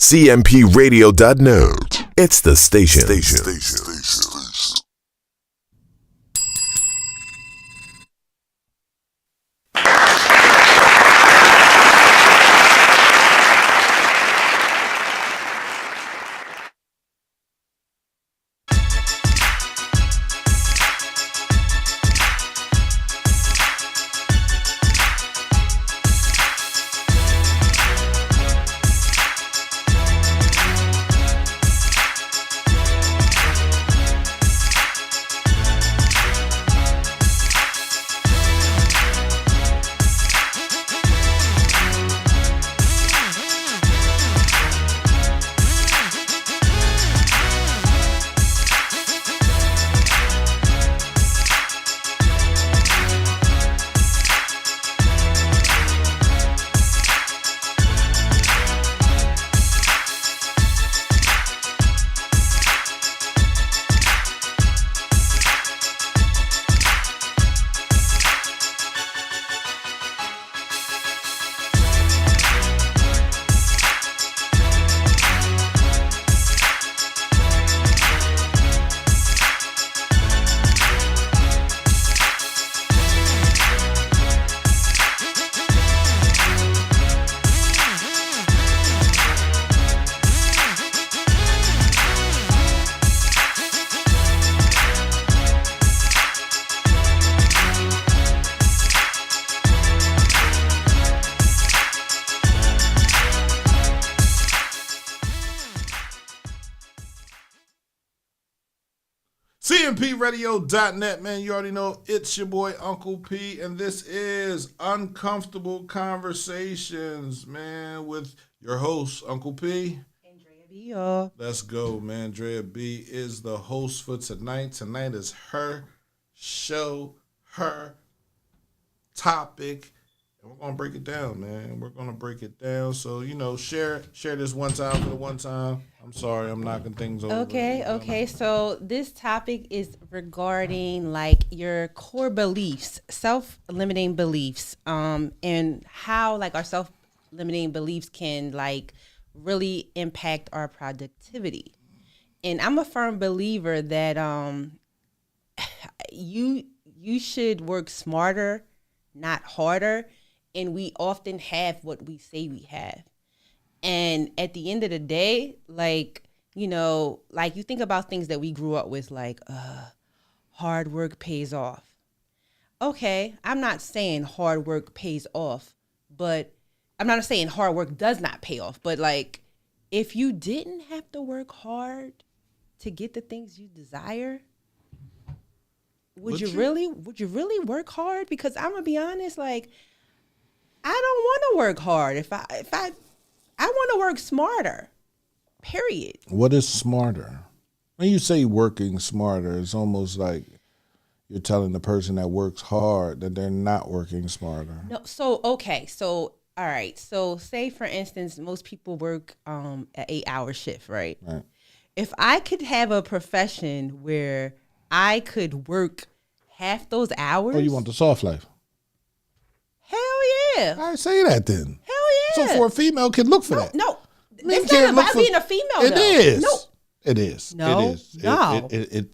cmpradio.net. It's the station. cmpradio.net, man. You already know it's your boy Uncle P, and this is Uncomfortable Conversations, man, with your host, Uncle P. And Drea B, y'all. Let's go, man. Drea B is the host for tonight. Tonight is her show, her topic. And we're going to break it down, man. We're going to break it down. So, share this one time for the one time. I'm sorry, I'm knocking things over. Okay. So this topic is regarding like your core beliefs, self-limiting beliefs, and how like our self-limiting beliefs can like really impact our productivity. And I'm a firm believer that you should work smarter, not harder. And we often have what we say we have. And at the end of the day, like, like you think about things that we grew up with, like hard work pays off. Okay, I'm not saying hard work pays off, but I'm not saying hard work does not pay off. But like, if you didn't have to work hard to get the things you desire, would you really work hard? Because I'm gonna be honest, like, I don't want to work hard. If I want to work smarter. Period. What is smarter? When you say working smarter, it's almost like you're telling the person that works hard that they're not working smarter. No. So all right. So say for instance, most people work an 8-hour shift, right? Right. If I could have a profession where I could work half those hours. Oh, you want the soft life? Hell yeah. I say that then. Hell yeah. So for a female can look for that. No. It's not about being a female, though. It is. No. It is. No. It is.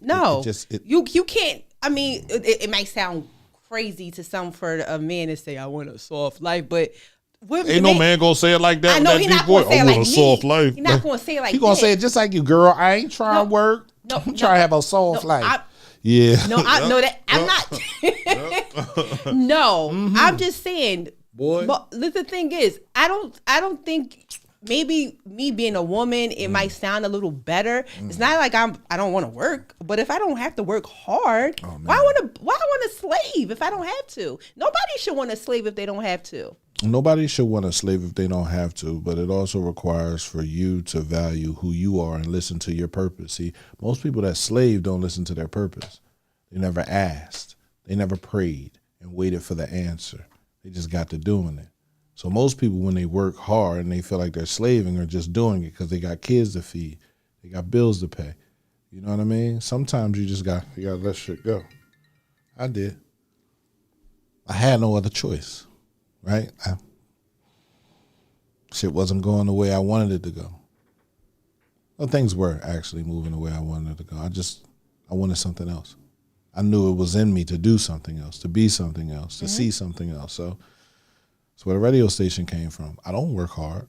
No. No. You can't. I mean, it might sound crazy to some for a man to say, I want a soft life, but ain't no man gonna say it like that. I know he's not gonna say it like me. Soft life. He's not gonna say it like he gonna say it just like you, girl. I ain't trying to work. I'm trying to have a soft life. Yeah. No, I know that. I'm not. No, I'm just saying. Boy. But the thing is, I don't think maybe me being a woman, it might sound a little better. It's not like I don't want to work, but if I don't have to work hard, why I want to slave if I don't have to? Nobody should want to slave if they don't have to. Nobody should want to slave if they don't have to, but it also requires for you to value who you are and listen to your purpose. See, most people that slave don't listen to their purpose. They never asked. They never prayed and waited for the answer. They just got to doing it. So most people, when they work hard and they feel like they're slaving, are just doing it because they got kids to feed. They got bills to pay. You know what I mean? Sometimes you got to let shit go. I did. I had no other choice, right? Shit wasn't going the way I wanted it to go. Well, things were actually moving the way I wanted to go. I wanted something else. I knew it was in me to do something else, to be something else, to see something else. So that's where the radio station came from. I don't work hard.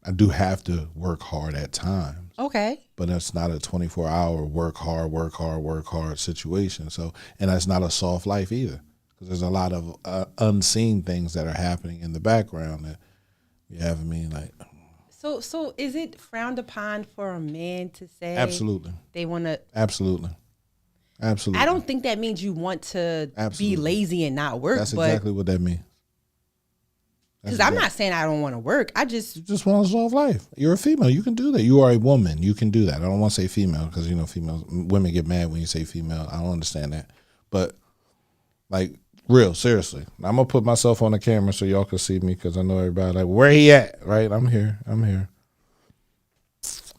I do have to work hard at times. Okay. But it's not a 24-hour work hard situation. So, and that's not a soft life either, because there's a lot of unseen things that are happening in the background that you have me like. So is it frowned upon for a man to say Absolutely they want to? Absolutely. I don't think that means you want to be lazy and not work. That's exactly what that means. Because I'm not saying I don't want to work. You just want a soft life. You're a female. You can do that. You are a woman. You can do that. I don't want to say female because, women get mad when you say female. I don't understand that. But, like, real, seriously. I'm going to put myself on the camera so y'all can see me because I know everybody like, where he at? Right? I'm here.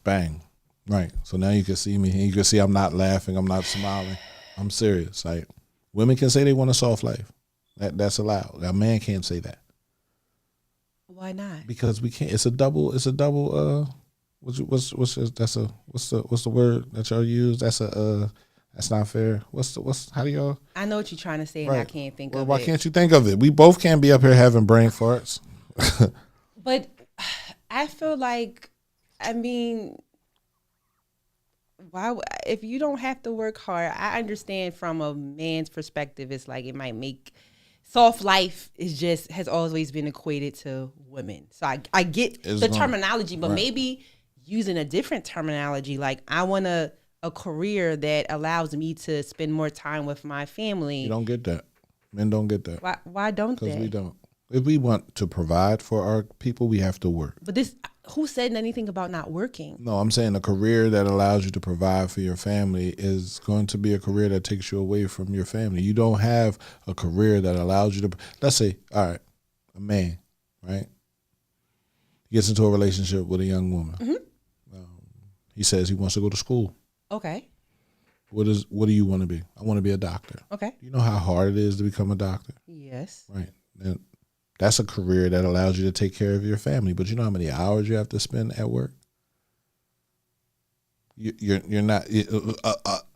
Bang. Right. So now you can see me. And you can see I'm not laughing. I'm not smiling. I'm serious. Like, women can say they want a soft life. That's allowed. A man can't say that. Why not? Because we can't. It's a double. What's the word that y'all use? That's not fair. How do y'all? I know what you're trying to say, and I can't think of it. Why can't you think of it? We both can't be up here having brain farts. But I feel like, why? If you don't have to work hard, I understand from a man's perspective. It's like it might make. Soft life has always been equated to women. So I get the terminology, but maybe using a different terminology. Like I want a career that allows me to spend more time with my family. You don't get that. Men don't get that. Why don't they? Because we don't. If we want to provide for our people, we have to work. But who said anything about not working? No, I'm saying a career that allows you to provide for your family is going to be a career that takes you away from your family. You don't have a career that allows you to, let's say, all right, a man, right? He gets into a relationship with a young woman. Mm-hmm. He says he wants to go to school. Okay. What do you want to be? I want to be a doctor. Okay. You know how hard it is to become a doctor? Yes. Right. And that's a career that allows you to take care of your family. But you know how many hours you have to spend at work? You're not,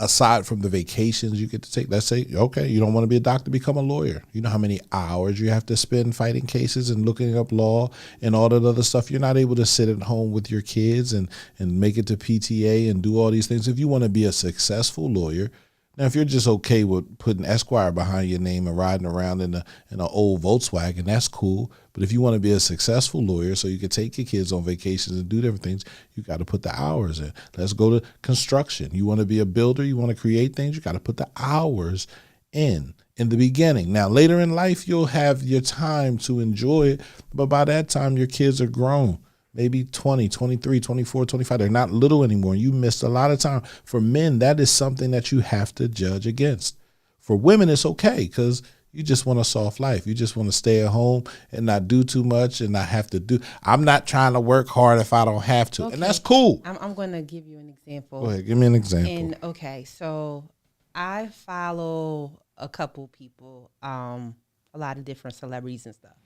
aside from the vacations you get to take, let's say, okay, you don't want to be a doctor, become a lawyer. You know how many hours you have to spend fighting cases and looking up law and all that other stuff. You're not able to sit at home with your kids and make it to PTA and do all these things. If you want to be a successful lawyer, now, if you're just okay with putting Esquire behind your name and riding around in an old Volkswagen, that's cool. But if you want to be a successful lawyer so you can take your kids on vacations and do different things, you got to put the hours in. Let's go to construction. You want to be a builder, you want to create things, you got to put the hours in the beginning. Now, later in life, you'll have your time to enjoy it. But by that time, your kids are grown. Maybe 20, 23, 24, 25. They're not little anymore. You missed a lot of time. For men, that is something that you have to judge against. For women, it's okay because you just want a soft life. You just want to stay at home and not do too much and not have to do. I'm not trying to work hard if I don't have to. Okay. And that's cool. I'm going to give you an example. Go ahead. Give me an example. So I follow a couple people, a lot of different celebrities and stuff.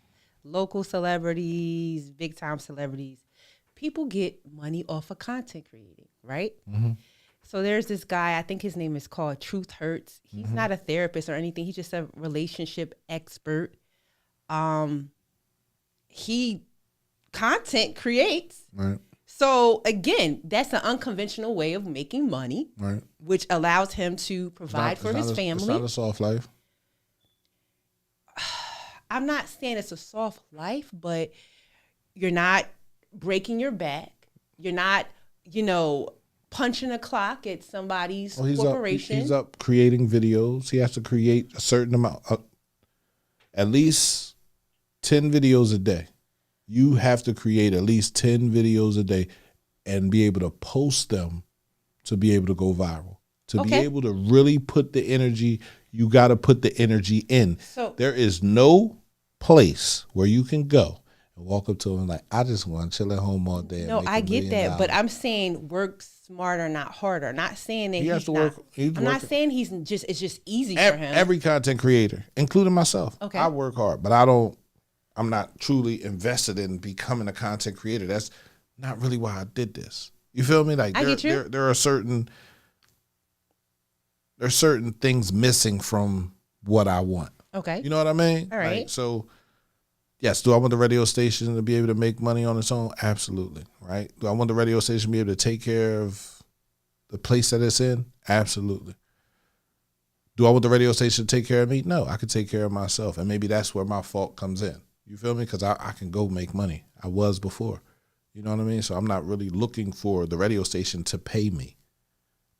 Local celebrities, big time celebrities, people get money off of content creating, right? Mm-hmm. So there's this guy, I think his name is called Truth Hurts. He's not a therapist or anything. He's just a relationship expert. He content creates. Right. So again, that's an unconventional way of making money, right? Which allows him to provide for his family. It's not a soft life. I'm not saying it's a soft life, but you're not breaking your back. You're not, punching a clock at somebody's corporation. He's up creating videos. He has to create a certain amount, at least 10 videos a day. You have to create at least 10 videos a day and be able to post them to be able to go viral. To be able to really put the energy, you got to put the energy in. So there is no place where you can go and walk up to them like, I just want to chill at home all day. No, I get that, but I'm saying work smarter, not harder. Not saying that he has to work. I'm not saying it's just easy for him. Every content creator, including myself, I work hard, but I'm not truly invested in becoming a content creator. That's not really why I did this. You feel me? Like I get you. there are certain things missing from what I want. Okay. You know what I mean? All right. Like, so yes, do I want the radio station to be able to make money on its own? Absolutely. Right? Do I want the radio station to be able to take care of the place that it's in? Absolutely. Do I want the radio station to take care of me? No, I can take care of myself. And maybe that's where my fault comes in. You feel me? Because I can go make money. I was before. You know what I mean? So I'm not really looking for the radio station to pay me.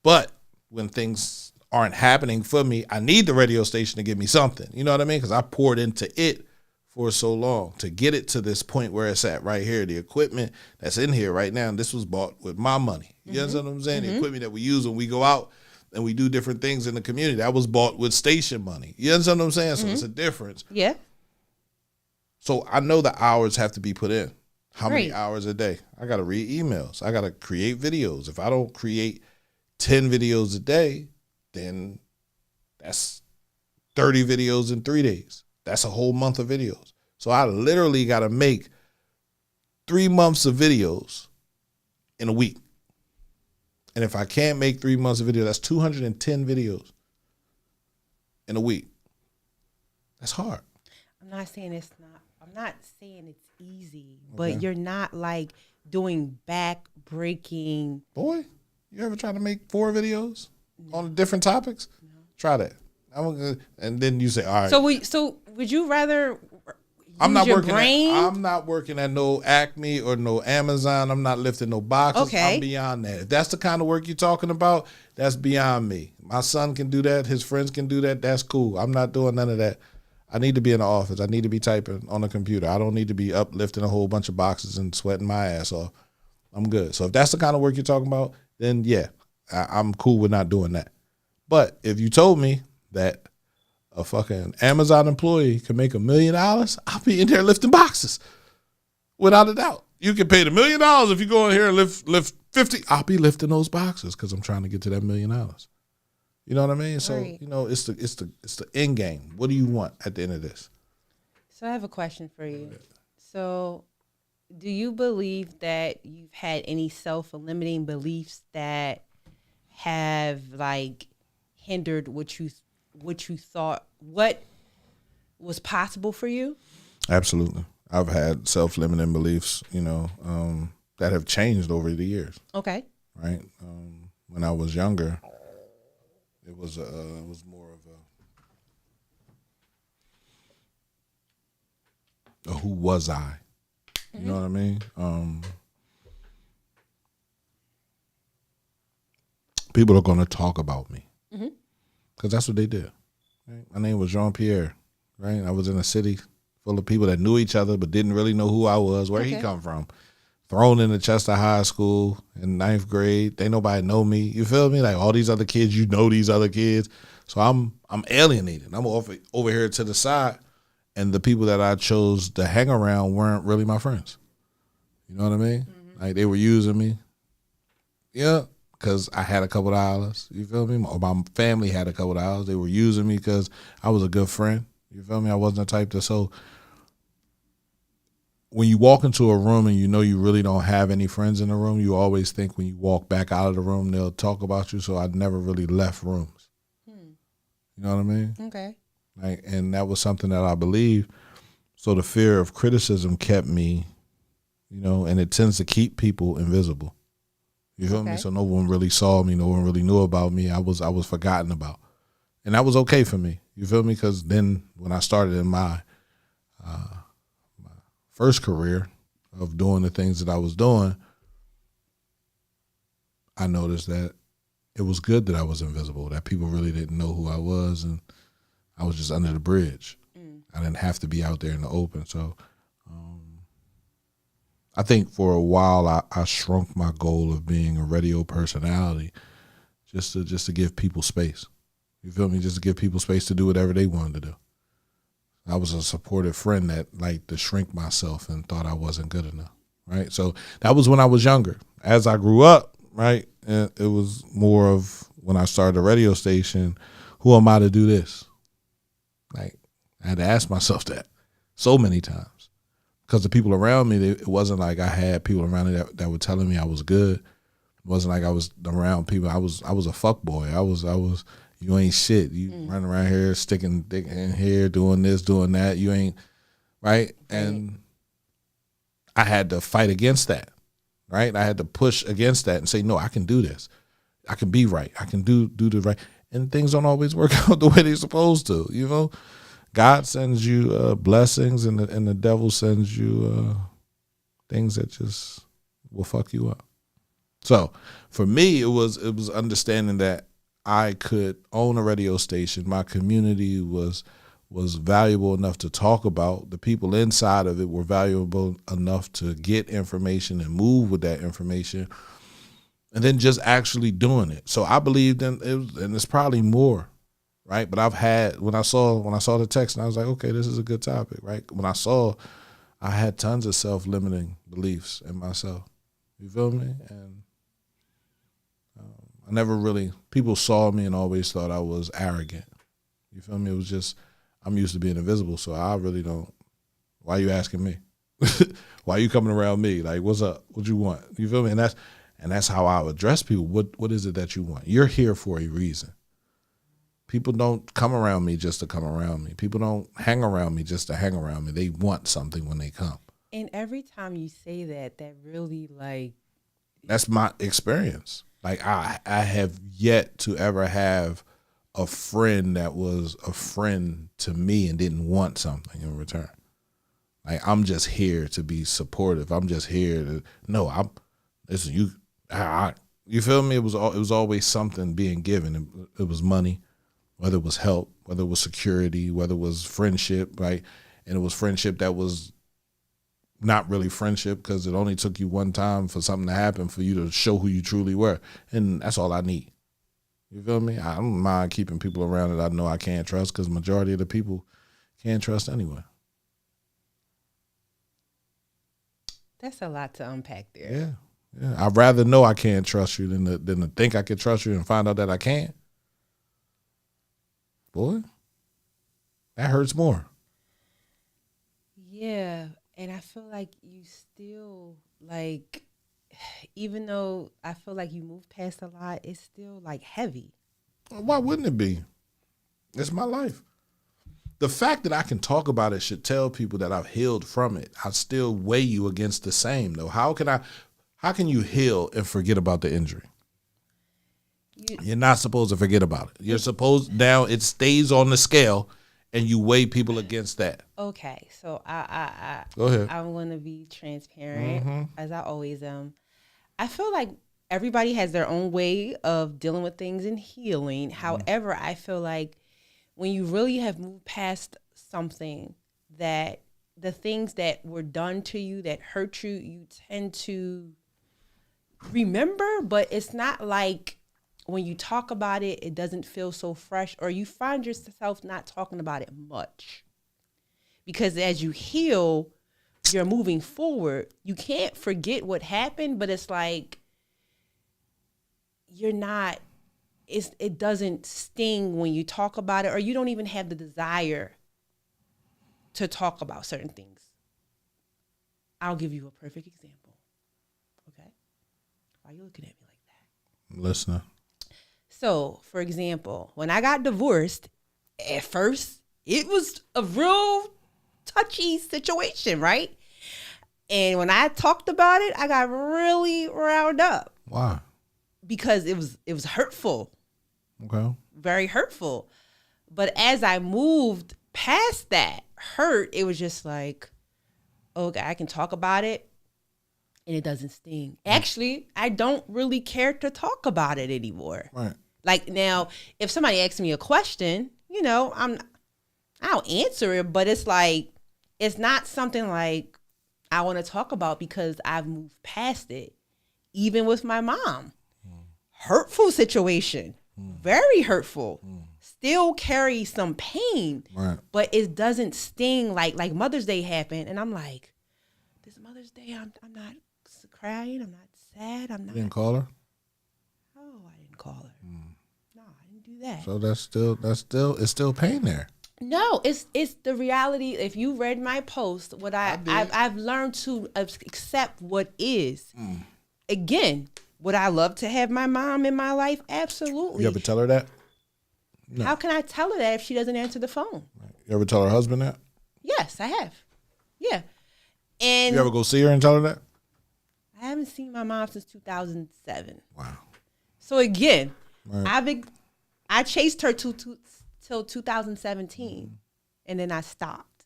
But when things aren't happening for me, I need the radio station to give me something. You know what I mean? Because I poured into it for so long to get it to this point where it's at right here. The equipment that's in here right now, and this was bought with my money. You understand what I'm saying? The equipment that we use when we go out and we do different things in the community, that was bought with station money. You understand what I'm saying? So it's a difference. Yeah. So I know the hours have to be put in. How many Right. hours a day? I got to read emails. I got to create videos. If I don't create 10 videos a day, then that's 30 videos in 3 days. That's a whole month of videos. So I literally got to make 3 months of videos in a week. And if I can't make 3 months of video, that's 210 videos in a week. That's hard. I'm not saying it's easy, but you're not like doing back-breaking. Boy, you ever try to make 4 videos on different topics? No. Try that. And then you say, all right. So would you rather I'm not working brain? I'm not working at no Acme or no Amazon. I'm not lifting no boxes. Okay. I'm beyond that. If that's the kind of work you're talking about, that's beyond me. My son can do that. His friends can do that. That's cool. I'm not doing none of that. I need to be in the office. I need to be typing on the computer. I don't need to be uplifting a whole bunch of boxes and sweating my ass off. I'm good. So if that's the kind of work you're talking about, then yeah, I'm cool with not doing that. But if you told me that a fucking Amazon employee can make $1 million, I'll be in there lifting boxes. Without a doubt. You can pay the $1 million if you go in here and lift 50. I'll be lifting those boxes because I'm trying to get to that $1 million. You know what I mean? So, Right. you know, it's the end game. What do you want at the end of this? So I have a question for you. So do you believe that you've had any self-limiting beliefs that have like hindered what you thought what was possible for you? Absolutely. I've had self-limiting beliefs, that have changed over the years. Okay. Right? When I was younger, it was more of a who was I? You know what I mean? People are going to talk about me because that's what they did. Right? My name was Jean-Pierre. Right? I was in a city full of people that knew each other but didn't really know who I was, where he come from. Thrown into Chester High School in 9th grade. Ain't nobody know me. You feel me? Like all these other kids, you know these other kids. So I'm alienated. I'm over here to the side, and the people that I chose to hang around weren't really my friends. You know what I mean? Like they were using me. Yeah, because I had a couple dollars. You feel me? Or my family had a couple dollars. They were using me because I was a good friend. You feel me? I wasn't the type to when you walk into a room and you know you really don't have any friends in the room, you always think when you walk back out of the room, they'll talk about you. So I never really left rooms. You know what I mean? Okay. Like, and that was something that I believe. So the fear of criticism kept me, and it tends to keep people invisible. You feel me? So no one really saw me. No one really knew about me. I was forgotten about. And that was okay for me. You feel me? Because then when I started in my first career of doing the things that I was doing, I noticed that it was good that I was invisible, that people really didn't know who I was, and I was just under the bridge. I didn't have to be out there in the open. So I think for a while I shrunk my goal of being a radio personality just to give people space. You feel me? Just to give people space to do whatever they wanted to do. I was a supportive friend that liked to shrink myself and thought I wasn't good enough, right? So that was when I was younger. As I grew up, right, it was more of when I started a radio station, who am I to do this? Like, I had to ask myself that so many times because the people around me, it wasn't like I had people around me that were telling me I was good wasn't like I was around people. I was a fuck boy. I was. You ain't shit. You running around here sticking dick in here, doing this, doing that. You ain't right. And I had to fight against that. Right. I had to push against that and say, no, I can do this. I can be right. I can do the right. And things don't always work out the way they're supposed to. You know, God sends you blessings, and the devil sends you things that just will fuck you up. So for me, it was understanding that I could own a radio station. My community was valuable enough to talk about. The people inside of it were valuable enough to get information and move with that information, and then just actually doing it. So I believed in it, and it's probably more, right? But I've had when I saw the text, and I was like, okay, this is a good topic, right? When I had tons of self-limiting beliefs in myself. You feel me? And I never really, people saw me and always thought I was arrogant. You feel me? It was just, I'm used to being invisible, so I really don't, why are you asking me? Why are you coming around me? Like, what's up? What you want? You feel me? And that's how I address people. What is it that you want? You're here for a reason. People don't come around me just to come around me. People don't hang around me just to hang around me. They want something when they come. And every time you say that really like, that's my experience. Like I have yet to ever have a friend that was a friend to me and didn't want something in return. Like, I'm just here to be supportive. I'm just here to listen. You feel me? It was always something being given. It was money, whether it was help, whether it was security, whether it was friendship, right? And it was friendship that was not really friendship because it only took you one time for something to happen for you to show who you truly were. And that's all I need. You feel me? I don't mind keeping people around that I know I can't trust, because majority of the people can't trust anyway. That's a lot to unpack there. Yeah. I'd rather know I can't trust you than to think I can trust you and find out that I can't. Boy, that hurts more. Yeah. And I feel like you still, like, even though I feel like you moved past a lot, it's still, like, heavy. Why wouldn't it be? It's my life. The fact that I can talk about it should tell people that I've healed from it. I still weigh you against the same, though. How can you heal and forget about the injury? You're not supposed to forget about it. You're supposed, now it stays on the scale, and you weigh people against that. Okay, so I go ahead. I'm going to be transparent, as I always am. I feel like everybody has their own way of dealing with things and healing. However, I feel like when you really have moved past something, that the things that were done to you that hurt you, you tend to remember, but it's not like when you talk about it, it doesn't feel so fresh, or you find yourself not talking about it much. Because as you heal, you're moving forward. You can't forget what happened, but it's like you're not, it doesn't sting when you talk about it, or you don't even have the desire to talk about certain things. I'll give you a perfect example. Okay? Why are you looking at me like that? I'm listening. So, for example, when I got divorced, at first, it was a real touchy situation, right? And when I talked about it, I got really riled up. Why? Because it was hurtful. Okay. Very hurtful. But as I moved past that hurt, it was just like, okay, I can talk about it and it doesn't sting. Actually, I don't really care to talk about it anymore. Right. Like now, if somebody asks me a question, I'll answer it, but it's like, it's not something like I want to talk about because I've moved past it. Even with my mom, hurtful situation, very hurtful, still carry some pain, right. But it doesn't sting like Mother's Day happened. And I'm like, this Mother's Day, I'm not crying. I'm not sad. I'm not. You didn't call her? Oh, I didn't call her. No, I didn't do that. So it's still pain there. No, it's the reality. If you read my post, what I've learned to accept what is. Again, Would I love to have my mom in my life? Absolutely. You ever tell her that? No. How can I tell her that if she doesn't answer the phone? You ever tell her husband that? Yes, I have. Yeah. And You ever go see her and tell her that? I haven't seen my mom since 2007. Wow. So again, Right. I chased her till 2017, and then I stopped.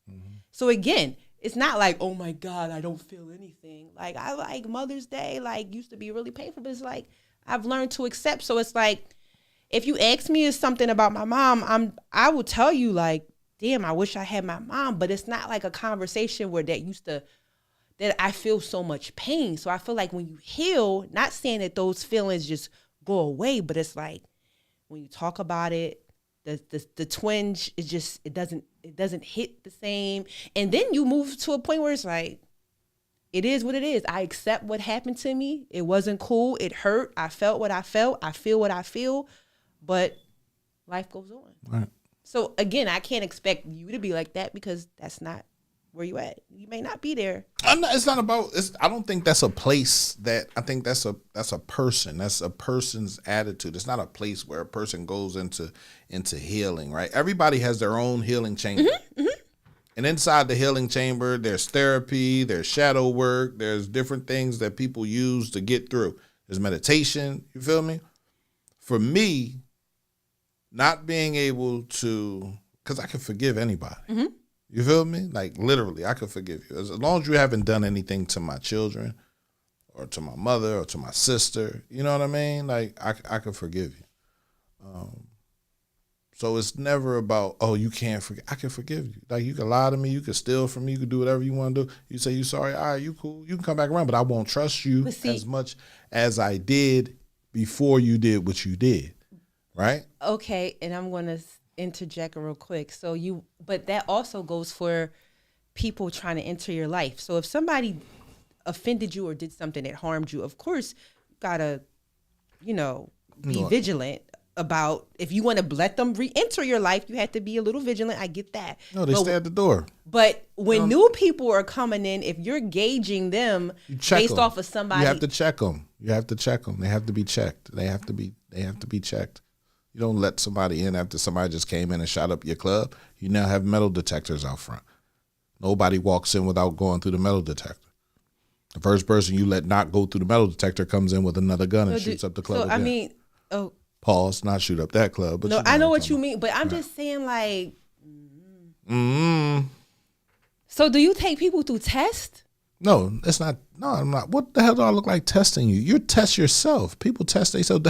So again, it's not like, oh my God, I don't feel anything. Like, I like Mother's Day, like, used to be really painful, but it's like I've learned to accept. So it's like, if you ask me something about my mom, I will tell you, like, damn, I wish I had my mom, but it's not like a conversation where that I feel so much pain. So I feel like when you heal, not saying that those feelings just go away, but it's like when you talk about it, the twinge is just, it doesn't hit the same. And then you move to a point where it's like, it is what it is. I accept what happened to me. It wasn't cool. It hurt. I felt what I felt. I feel what I feel, but life goes on. Right. So again, I can't expect you to be like that because that's not where you at. You may not be there. It's not about. I don't think that's a place. I think that's a person. That's a person's attitude. It's not a place where a person goes into healing. Right. Everybody has their own healing chamber. And inside the healing chamber, there's therapy, there's shadow work, there's different things that people use to get through. There's meditation. You feel me? For me, not being able to, because I can forgive anybody. You feel me? Like, literally, I could forgive you. As long as you haven't done anything to my children or to my mother or to my sister, you know what I mean? Like, I could forgive you. So it's never about, oh, you can't forgive. I can forgive you. Like, you can lie to me. You can steal from me. You can do whatever you want to do. You say you sorry. All right, you cool. You can come back around, but I won't trust you as much as I did before you did what you did. Right? Okay, and I'm going to interject real quick. But that also goes for people trying to enter your life. So if somebody offended you or did something that harmed you, of course, you gotta, be vigilant about, if you want to let them re-enter your life, you have to be a little vigilant. I get that. No, they stay at the door. But when new people are coming in, if you're gauging them based off of somebody, you have to check them. You have to check them. They have to be checked. They have to be checked. You don't let somebody in after somebody just came in and shot up your club. You now have metal detectors out front. Nobody walks in without going through the metal detector. The first person you let not go through the metal detector comes in with another gun and shoots up the club again. Pause, not shoot up that club. But no, I know what you mean, but I'm just saying, like, So do you take people through tests? No, it's not. No, I'm not. What the hell do I look like testing you? You test yourself. People test themselves.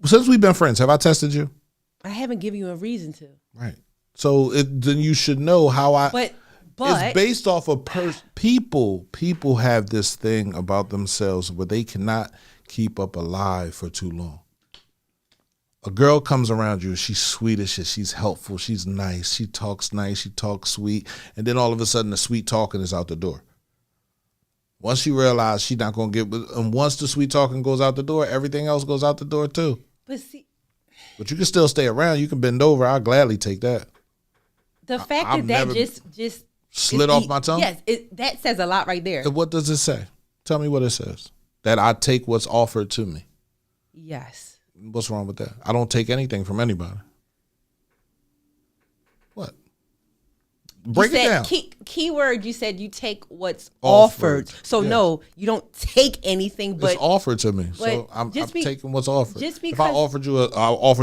Since we've been friends, have I tested you? I haven't given you a reason to. Right. So then you should know how I. But it's based off of people. People have this thing about themselves where they cannot keep up a lie for too long. A girl comes around you, she's sweet as shit, she's helpful, she's nice, she talks sweet, and then all of a sudden the sweet talking is out the door. Once you realize she's not going to and once the sweet talking goes out the door, everything else goes out the door too. But you can still stay around, you can bend over, I'll gladly take that. The fact that just slid off my tongue? Yes, that says a lot right there. What does it say? Tell me what it says. That I take what's offered to me. Yes. What's wrong with that? I don't take anything from anybody. What? Break it down. Keyword, you said you take what's offered. So yes. No, you don't take anything, but it's offered to me. So I'm taking what's offered. Just because if I offered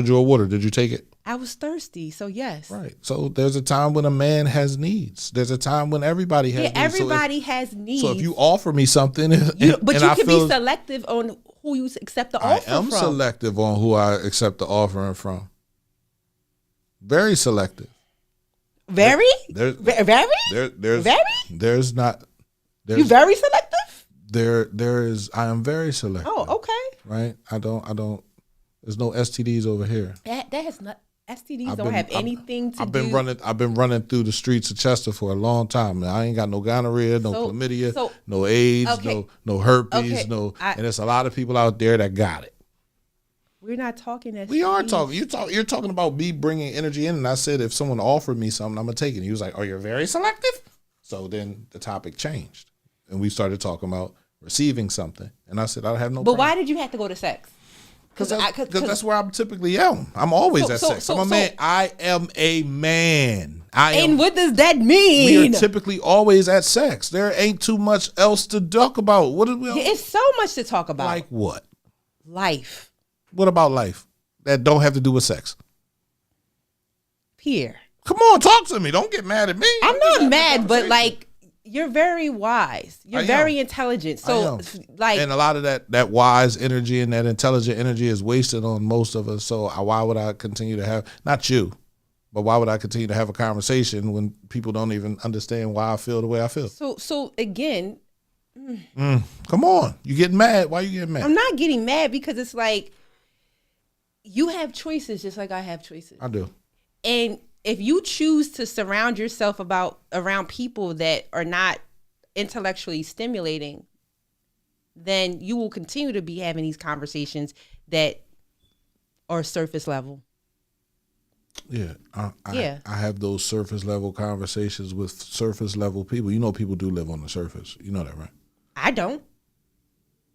you a water, did you take it? I was thirsty, so yes. Right. So there's a time when a man has needs. There's a time when everybody has needs. Everybody has needs. So if you offer me something, but you can be selective on who you accept the offer from. I am selective on who I accept the offering from. Very selective. Very? There's not. You very selective? There is. I am very selective. Oh, okay. Right. I don't. There's no STDs over here. That has not. STDs don't have anything to do. I've been running through the streets of Chester for a long time. Now, I ain't got no gonorrhea, no chlamydia, no AIDS, no herpes, and there's a lot of people out there that got it. We're not talking STDs. We are talking. You're talking about me bringing energy in, and I said if someone offered me something, I'm gonna take it. And he was like, "Oh, you're very selective." So then the topic changed, and we started talking about receiving something. And I said, I have no But problem. why did you have to go to sex? Because that's where I'm typically am. I'm always at sex. I'm a man. I am a man. And what does that We mean? are typically always at sex. There ain't too much else to talk about. What is we? It's so much to talk about. Like what? Life. What about life that don't have to do with sex? Pierre. Come on, talk to me. Don't get mad at me. I'm not mad, but like you're very wise. You're very intelligent. So like, and a lot of that wise energy and that intelligent energy is wasted on most of us. So why would I continue to have, not you, but why would I continue to have a conversation when people don't even understand why I feel the way I feel? So again, come on, you getting mad? Why you getting mad? I'm not getting mad because it's like you have choices just like I have choices. I do. And if you choose to surround yourself around people that are not intellectually stimulating, then you will continue to be having these conversations that are surface level. Yeah, I have those surface level conversations with surface level people. You know, people do live on the surface. You know that, right? I don't.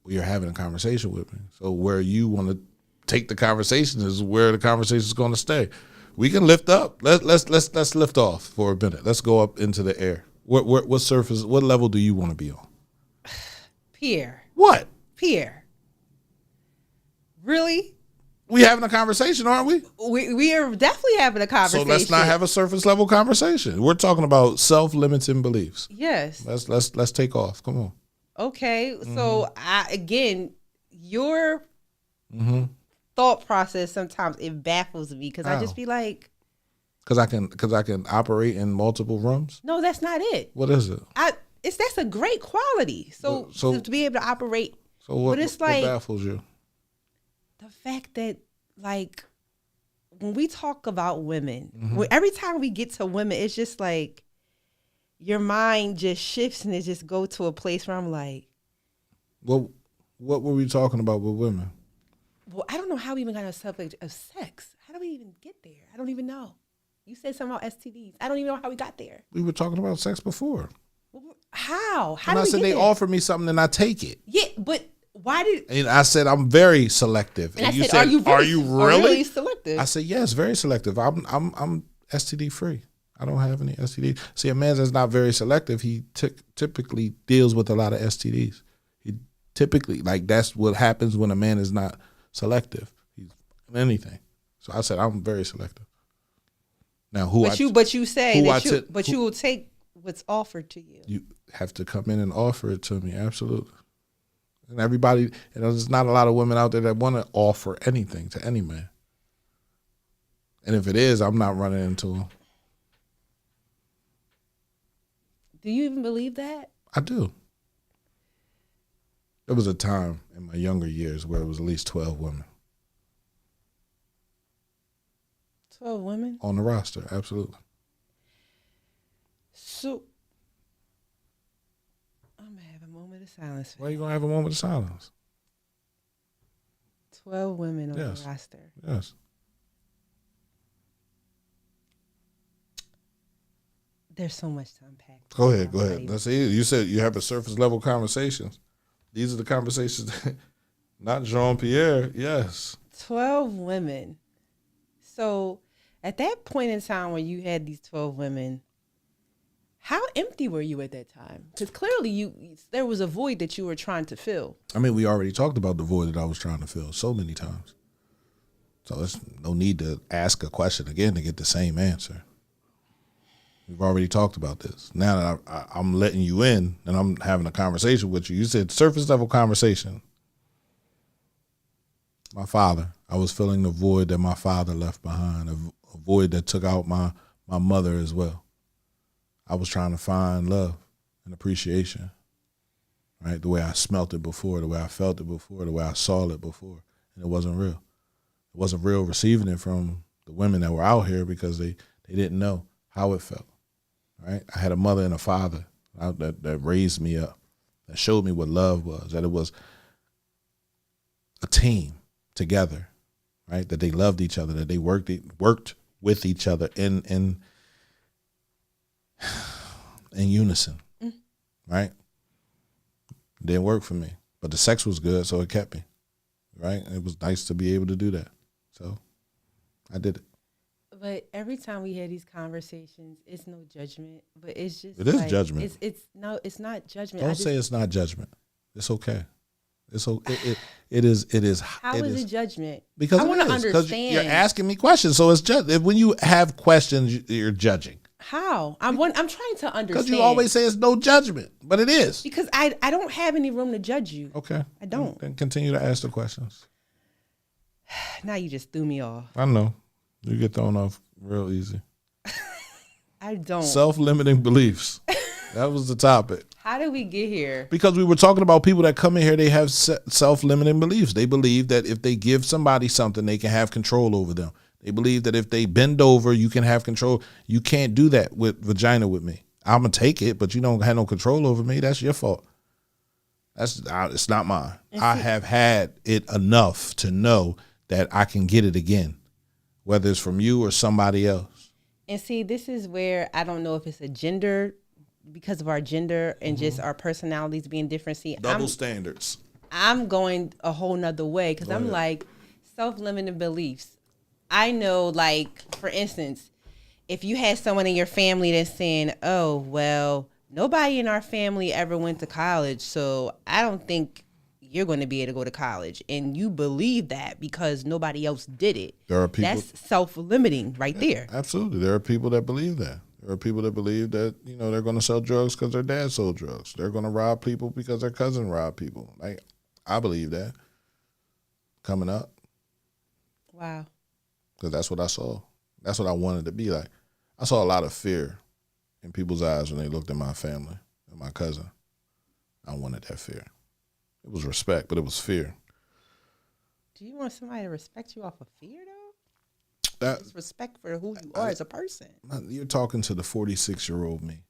Well, you're having a conversation with me. So where you want to take the conversation is where the conversation is going to stay. We can lift up. Let's lift off for a minute. Let's go up into the air. What surface? What level do you want to be on? Pierre. What? Pierre. Really? We having a conversation, aren't we? We are definitely having a conversation. So let's not have a surface level conversation. We're talking about self-limiting beliefs. Yes. Let's take off. Come on. Okay. So your thought process sometimes it baffles me because I just be like, because I can operate in multiple rooms. No, that's not it. What is it? That's a great quality. So to be able to operate. So what? But it's like, what baffles you? The fact that like when we talk about women, every time we get to women, it's just like your mind just shifts and it just go to a place where I'm like, what were we talking about with women? Well, I don't know how we even got on a subject of sex. How do we even get there? I don't even know. You said something about STDs. I don't even know how we got there. We were talking about sex before. How? How and did I we said get they there? offered me something and I take it. Yeah, but why did? And I said I'm very selective. And you I said, are you really selective? I said yes, very selective. I'm STD free. I don't have any STDs. See, a man that's not very selective, he typically deals with a lot of STDs. He typically, like, that's what happens when a man is not selective. He's anything. So I said I'm very selective. Now, you will take what's offered to you. You have to come in and offer it to me, absolutely. And everybody, there's not a lot of women out there that want to offer anything to any man. And if it is, I'm not running into them. Do you even believe that? I do. There was a time in my younger years where it was at least 12 women. 12 women? On the roster, absolutely. So, I'm going to have a moment of silence. Why are you going to have a moment of silence? 12 women on the roster. Yes. There's so much to unpack. Go ahead. Let's see. You said you have a surface level conversations. These are the conversations that, not Jean-Pierre, yes. 12 women. So at that point in time when you had these 12 women, how empty were you at that time? Because clearly there was a void that you were trying to fill. I mean, we already talked about the void that I was trying to fill so many times. So there's no need to ask a question again to get the same answer. We've already talked about this. Now that I'm letting you in and I'm having a conversation with you, you said surface level conversation. My father, I was filling the void that my father left behind, a void that took out my mother as well. I was trying to find love and appreciation, right? The way I smelt it before, the way I felt it before, the way I saw it before, and it wasn't real. It wasn't real receiving it from the women that were out here because they didn't know how it felt. Right? I had a mother and a father that raised me up, that showed me what love was, that it was a team together, right? That they loved each other, that they worked with each other in unison, right? didn't work for me. But the sex was good, so it kept me. Right? It was nice to be able to do that. So I did it. But every time we have these conversations, it's no judgment. But it's just It is judgment. It's it's not judgment. Don't say it's not judgment. It's okay. It's okay. It is. How is it judgment? Because I want to because understand. you're asking me questions, so it's when you have questions, you're judging. How? I'm trying to understand. Because you always say it's no judgment, but it is. Because I don't have any room to judge you. Okay. I don't. Then continue to ask the questions. Now you just threw me off. I know. You get thrown off real easy. I don't. Self-limiting beliefs. That was the topic. How did we get here? Because we were talking about people that come in here, they have self-limiting beliefs. They believe that if they give somebody something, they can have control over them. They believe that if they bend over, you can have control. You can't do that with vagina with me. I'm going to take it, but you don't have no control over me. That's your fault. It's not mine. I have had it enough to know that I can get it again, whether it's from you or somebody else. And see, this is where I don't know if it's a gender, because of our gender and just our personalities being different. See, Double standards. I'm going a whole nother way because I'm like self-limiting beliefs. I know, like, for instance, if you had someone in your family that's saying, oh, well, nobody in our family ever went to college, so I don't think you're going to be able to go to college. And you believe that because nobody else did it. There are people. That's self-limiting right there. Absolutely. There are people that believe that. There are people that believe that, they're going to sell drugs because their dad sold drugs. They're going to rob people because their cousin robbed people. Like, I believe that coming up. Wow. Because that's what I saw. That's what I wanted to be like. I saw a lot of fear in people's eyes when they looked at my family and my cousin. I wanted that fear. It was respect, but it was fear. Do you want somebody to respect you off of fear, though? That's respect for who you are as a person. You're talking to the 46-year-old me.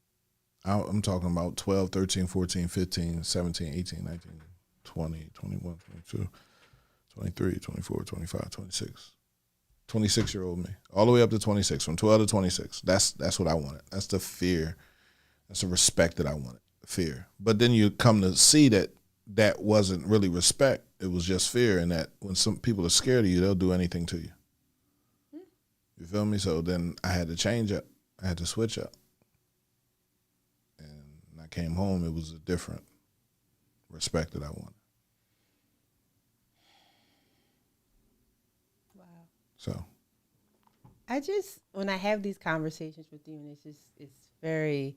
I'm talking about 12, 13, 14, 15, 17, 18, 19, 20, 21, 22, 23, 24, 25, 26. 26-year-old me. All the way up to 26, from 12 to 26. That's what I wanted. That's the fear. That's the respect that I wanted, fear. But then you come to see that wasn't really respect. It was just fear, and that when some people are scared of you, they'll do anything to you. You feel me? So then I had to change up. I had to switch up. And when I came home, it was a different respect that I wanted. Wow. So when I have these conversations with you, and it's very,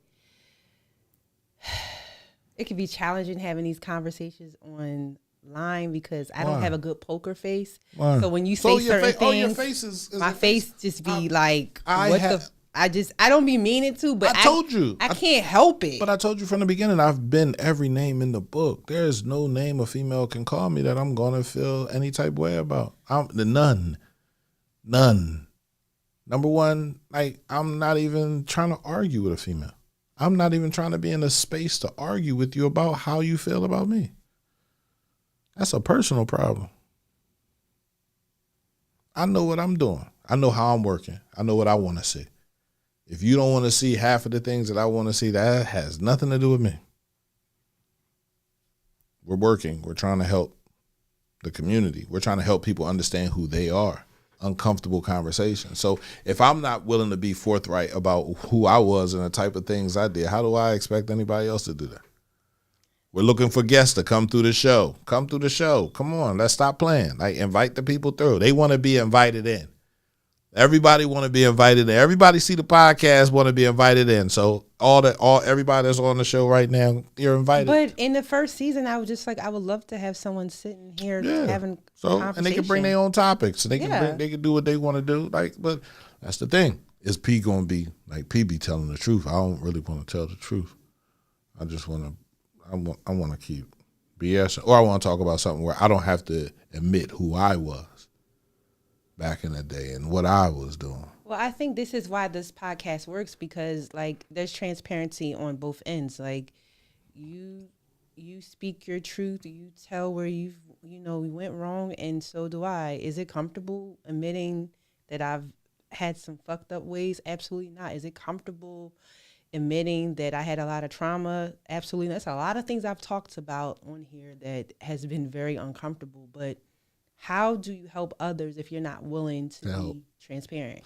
it can be challenging having these conversations online because I don't have a good poker face. Why? So when you say certain things, your face is my face just be like, I don't be meaning to, but I told you. I can't help it. But I told you from the beginning, I've been every name in the book. There's no name a female can call me that I'm going to feel any type of way about. None. Number one, I'm not even trying to argue with a female. I'm not even trying to be in a space to argue with you about how you feel about me. That's a personal problem. I know what I'm doing. I know how I'm working. I know what I want to see. If you don't want to see half of the things that I want to see, that has nothing to do with me. We're working. We're trying to help the community. We're trying to help people understand who they are. Uncomfortable conversation. So if I'm not willing to be forthright about who I was and the type of things I did, how do I expect anybody else to do that? We're looking for guests to come through the show. Come through the show. Come on, let's stop playing. Invite the people through. They want to be invited in. Everybody want to be invited in. Everybody see the podcast want to be invited in. So everybody that's on the show right now, you're invited. But in the first season, I was just like, I would love to have someone sitting here having conversation. And they can bring their own topics. They can do what they want to do. But that's the thing. Is P gonna be P be telling the truth? I don't really want to tell the truth. I just want to. I want to keep BS, or I want to talk about something where I don't have to admit who I was back in the day and what I was doing. Well, I think this is why this podcast works because there's transparency on both ends. You speak your truth, you tell where we went wrong, and so do I. Is it comfortable admitting that I've had some fucked up ways? Absolutely not. Is it comfortable admitting that I had a lot of trauma. Absolutely. That's a lot of things I've talked about on here that has been very uncomfortable. But how do you help others if you're not willing to be transparent?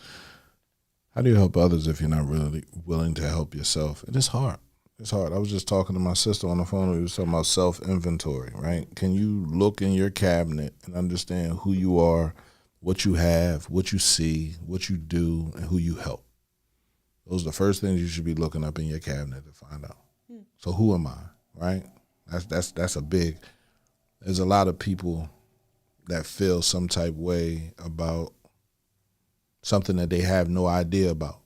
How do you help others if you're not really willing to help yourself? And it's hard. It's hard. I was just talking to my sister on the phone. We were talking about self-inventory, right? Can you look in your cabinet and understand who you are, what you have, what you see, what you do, and who you help? Those are the first things you should be looking up in your cabinet to find out. So who am I, right? That's a big. There's a lot of people that feel some type way about something that they have no idea about.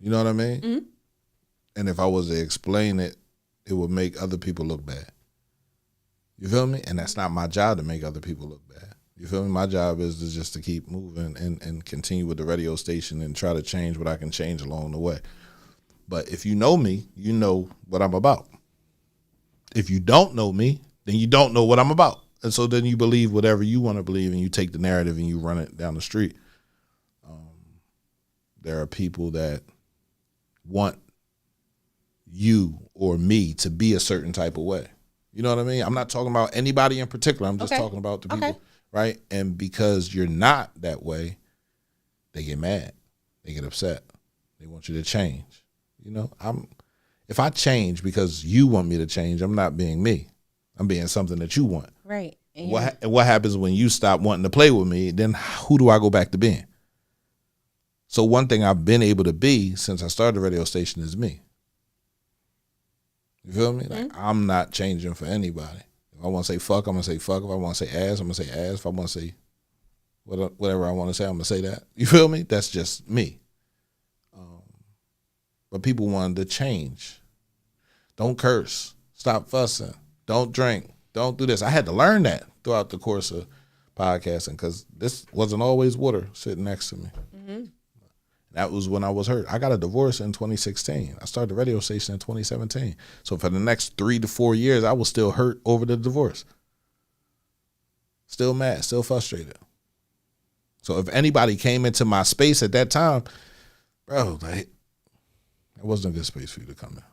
You know what I mean? Mm-hmm. And if I was to explain it, it would make other people look bad. You feel me? And that's not my job to make other people look bad. You feel me? My job is to just to keep moving and continue with the radio station and try to change what I can change along the way. But if you know me, you know what I'm about. If you don't know me, then you don't know what I'm about. And so then you believe whatever you want to believe and you take the narrative and you run it down the street. There are people that want you or me to be a certain type of way. You know what I mean? I'm not talking about anybody in particular. I'm just talking about the people, right? And because you're not that way, they get mad. They get upset. They want you to change. You know, if I change because you want me to change, I'm not being me. I'm being something that you want. Right. And what happens when you stop wanting to play with me, then who do I go back to being? So one thing I've been able to be since I started the radio station is me. You feel me? Like I'm not changing for anybody. If I want to say fuck, I'm going to say fuck. If I want to say ass, I'm going to say ass. If I want to say whatever I want to say, I'm going to say that. You feel me? That's just me. But people wanted to change. Don't curse. Stop fussing. Don't drink. Don't do this. I had to learn that throughout the course of podcasting because this wasn't always water sitting next to me. Mm-hmm. That was when I was hurt. I got a divorce in 2016. I started the radio station in 2017. So for the next 3 to 4 years, I was still hurt over the divorce. Still mad, still frustrated. So if anybody came into my space at that time, bro, like, it wasn't a good space for you to come in.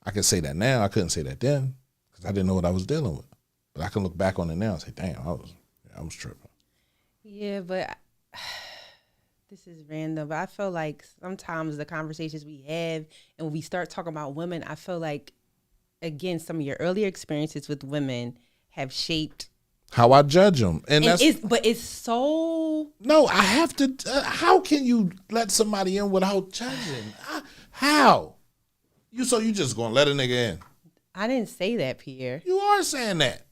I can say that now. I couldn't say that then because I didn't know what I was dealing with. But I can look back on it now and say, damn, I was tripping. Yeah, but this is random, but I feel like sometimes the conversations we have and when we start talking about women, I feel like, again, some of your earlier experiences with women have shaped how I judge them. And but it's so... No, I have to... how can you let somebody in without judging? How? So you just going to let a nigga in? I didn't say that, Pierre. You are saying that.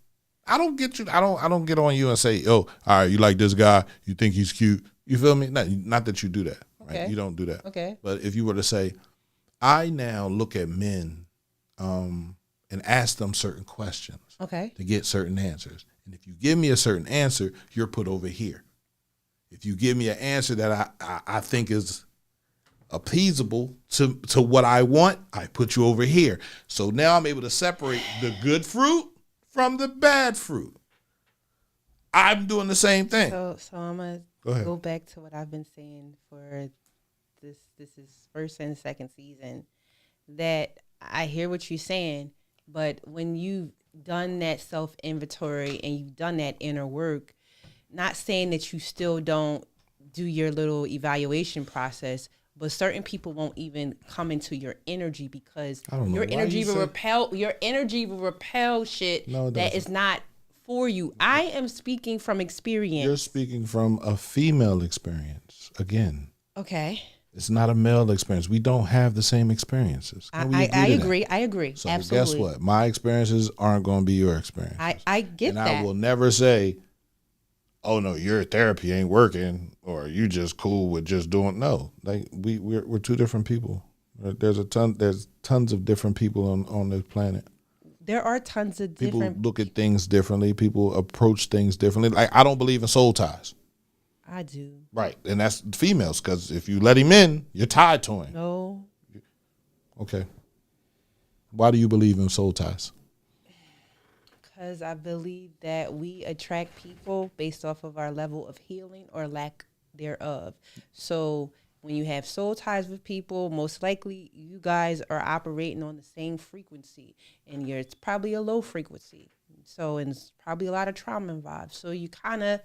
I don't get you. I don't get on you and say, oh, all right, you like this guy. You think he's cute. You feel me? Not that you do that. Right? Okay. You don't do that. Okay. But if you were to say, I now look at men and ask them certain questions to get certain answers. And if you give me a certain answer, you're put over here. If you give me an answer that I think is appeasable to what I want, I put you over here. So now I'm able to separate the good fruit from the bad fruit. I'm doing the same thing. So I'm going to go back to what I've been saying for this is first and second season, that I hear what you're saying, but when you've done that self-inventory and you've done that inner work, not saying that you still don't do your little evaluation process, but certain people won't even come into your energy because your energy will repel shit that is not for you. I am speaking from experience. You're speaking from a female experience again. Okay. It's not a male experience. We don't have the same experiences. I agree. So absolutely. Guess what? My experiences aren't going to be your experience. I get that. And I will never say, oh no, your therapy ain't working, or you just cool with just doing. No, like we're two different people. There's tons of different people on this planet. There are tons of people different... look at things differently. People approach things differently. Like, I don't believe in soul ties. I do. Right. And that's females, because if you let him in, you're tied to him. No. Okay. Why do you believe in soul ties? Because I believe that we attract people based off of our level of healing or lack thereof. So when you have soul ties with people, most likely you guys are operating on the same frequency, and it's probably a low frequency. So, and it's probably a lot of trauma involved. So you kind of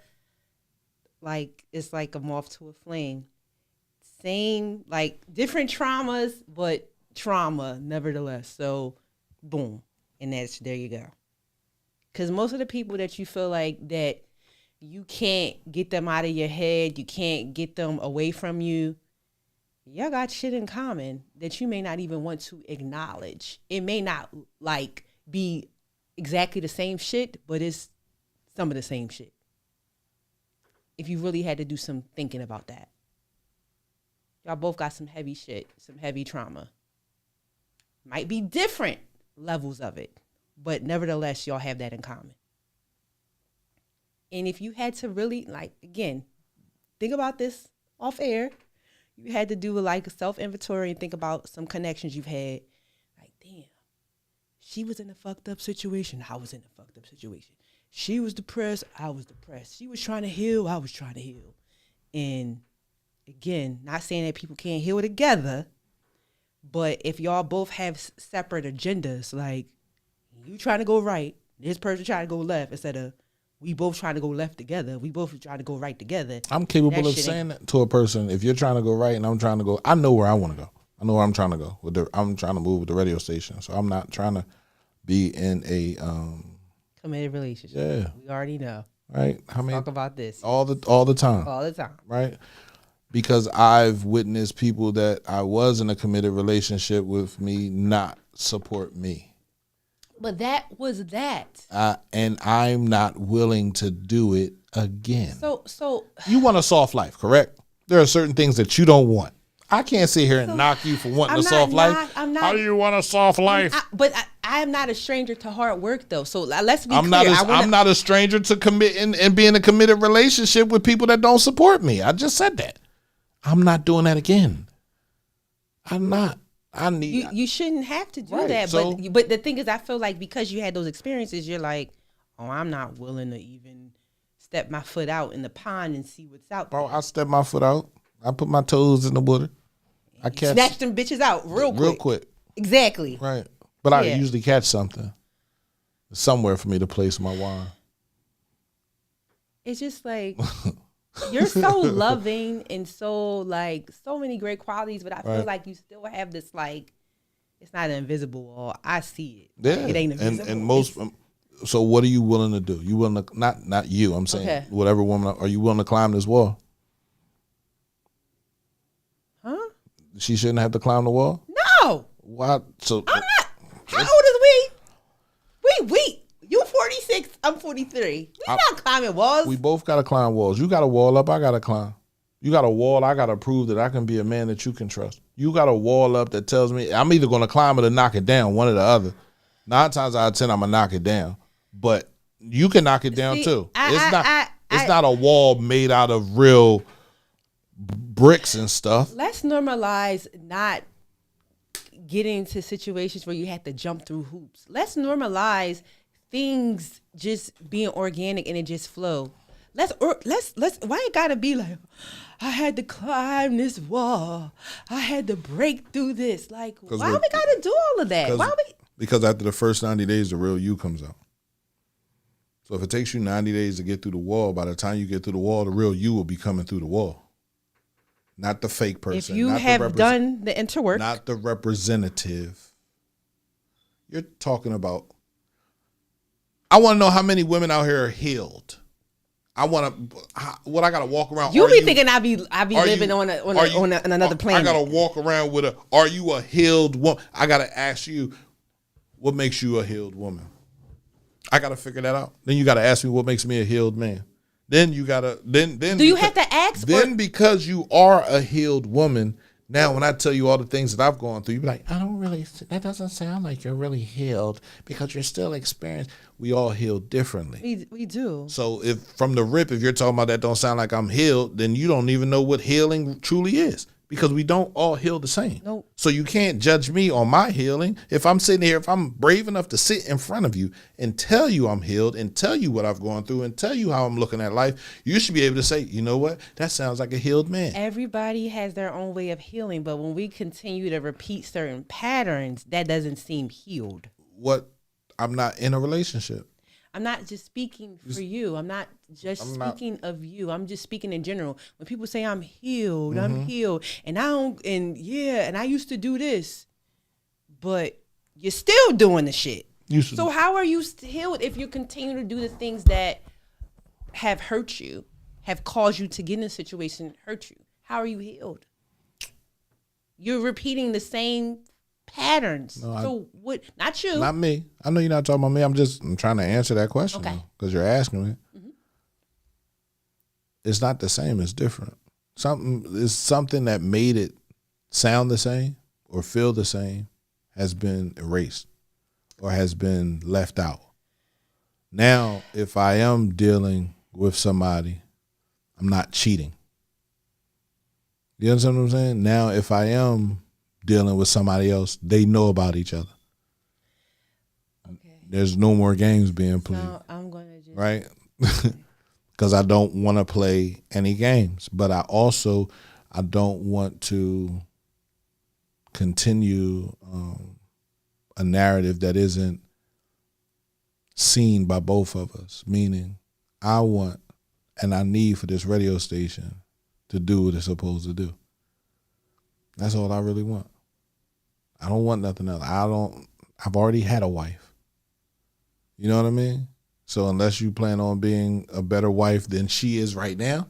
like, it's like a moth to a flame. Same, like different traumas, but trauma nevertheless. So, boom. And there you go. Because most of the people that you feel like that you can't get them out of your head, you can't get them away from you, y'all got shit in common that you may not even want to acknowledge. It may not like be exactly the same shit, but it's some of the same shit. If you really had to do some thinking about that. Y'all both got some heavy shit, some heavy trauma. Might be different levels of it, but nevertheless, y'all have that in common. And if you had to really, like, again, think about this off air, you had to do like a self-inventory and think about some connections you've had. Like, damn, she was in a fucked up situation. I was in a fucked up situation. She was depressed. I was depressed. She was trying to heal. I was trying to heal. And again, not saying that people can't heal together, but if y'all both have separate agendas, like you trying to go right, this person trying to go left, instead of we both trying to go left together, we both trying to go right together. I'm capable of saying that to a person. If you're trying to go right and I'm trying to go, I know where I want to go. I know where I'm trying to go. I'm trying to move with the radio station. So I'm not trying to be in a committed relationship. Yeah. We already know. Right? How many talk about this. All the time. All the time. Right? Because I've witnessed people that I was in a committed relationship with me not support me. But that was that. And I'm not willing to do it again. So you want a soft life, correct? There are certain things that you don't want. I can't sit here and knock you for wanting a soft life. How do you want a soft life? I am not a stranger to hard work, though. So let's be clear. I'm not a stranger to commit and be in a committed relationship with people that don't support me. I just said that. I'm not doing that again. I'm not. You shouldn't have to do that. So, but the thing is, I feel like because you had those experiences, you're like, oh, I'm not willing to even step my foot out in the pond and see what's out there. Bro, I step my foot out. I put my toes in the water. I catch, snatch them bitches out real quick. Exactly. Right. But I usually catch something. Somewhere for me to place my wine. It's just like... You're so loving and so like so many great qualities, but I feel like you still have this like it's not invisible wall. I see it. Yeah, it ain't invisible. And most. So what are you willing to do? You willing to not you? I'm saying whatever woman. Are you willing to climb this wall? Huh? She shouldn't have to climb the wall. No. Why? So I'm not. How old is we? We. You 46, I'm 43. We're not climbing walls. We both got to climb walls. You got a wall up, I got to climb. You got a wall, I got to prove that I can be a man that you can trust. You got a wall up that tells me I'm either going to climb it or knock it down, one or the other. 9 times out of 10, I'm going to knock it down. But you can knock it down too. It's not a wall made out of real bricks and stuff. Let's normalize not getting to situations where you have to jump through hoops. Let's normalize things just being organic and it just flow. Let's why it gotta be like I had to climb this wall, I had to break through this, like why we gotta do all of that? Because after the first 90 days the real you comes out. So if it takes you 90 days to get through the wall, by the time you get through the wall, the real you will be coming through the wall, not the fake person. If you have done the interwork, not the representative. You're talking about. I want to know how many women out here are healed. I want to. What I got to walk around. You be thinking I be living on another planet. I got to walk around with a. Are you a healed woman? I got to ask you, what makes you a healed woman? I got to figure that out. Then you got to ask me what makes me a healed man. Then you got to then. Do you have to ask? Then because you are a healed woman. Now, when I tell you all the things that I've gone through, you be like, that doesn't sound like you're really healed because you're still experienced. We all heal differently. We do. So if from the rip, if you're talking about that don't sound like I'm healed, then you don't even know what healing truly is because we don't all heal the same. Nope. So you can't judge me on my healing. If I'm sitting here, if I'm brave enough to sit in front of you and tell you I'm healed and tell you what I've gone through and tell you how I'm looking at life, you should be able to say, you know what? That sounds like a healed man. Everybody has their own way of healing, but when we continue to repeat certain patterns, that doesn't seem healed. What? I'm not in a relationship. I'm not just speaking for you. I'm not just speaking of you. I'm just speaking in general. When people say I'm healed, I'm healed, and I don't, and I used to do this, but you're still doing the shit. So how are you healed if you continue to do the things that have hurt you, have caused you to get in a situation that hurt you? How are you healed? You're repeating the same patterns. No, what? Not you. Not me. I know you're not talking about me. I'm trying to answer that question because you're asking me. Mm-hmm. It's not the same. It's different. Something that made it sound the same or feel the same has been erased or has been left out. Now, if I am dealing with somebody, I'm not cheating. You understand what I'm saying? Now, if I am dealing with somebody else, they know about each other. Okay. There's no more games being played. So I'm gonna just right, because I don't want to play any games, but I don't want to continue a narrative that isn't seen by both of us. Meaning, I want and I need for this radio station to do what it's supposed to do. That's all I really want. I don't want nothing else. I've already had a wife. You know what I mean? So unless you plan on being a better wife than she is right now,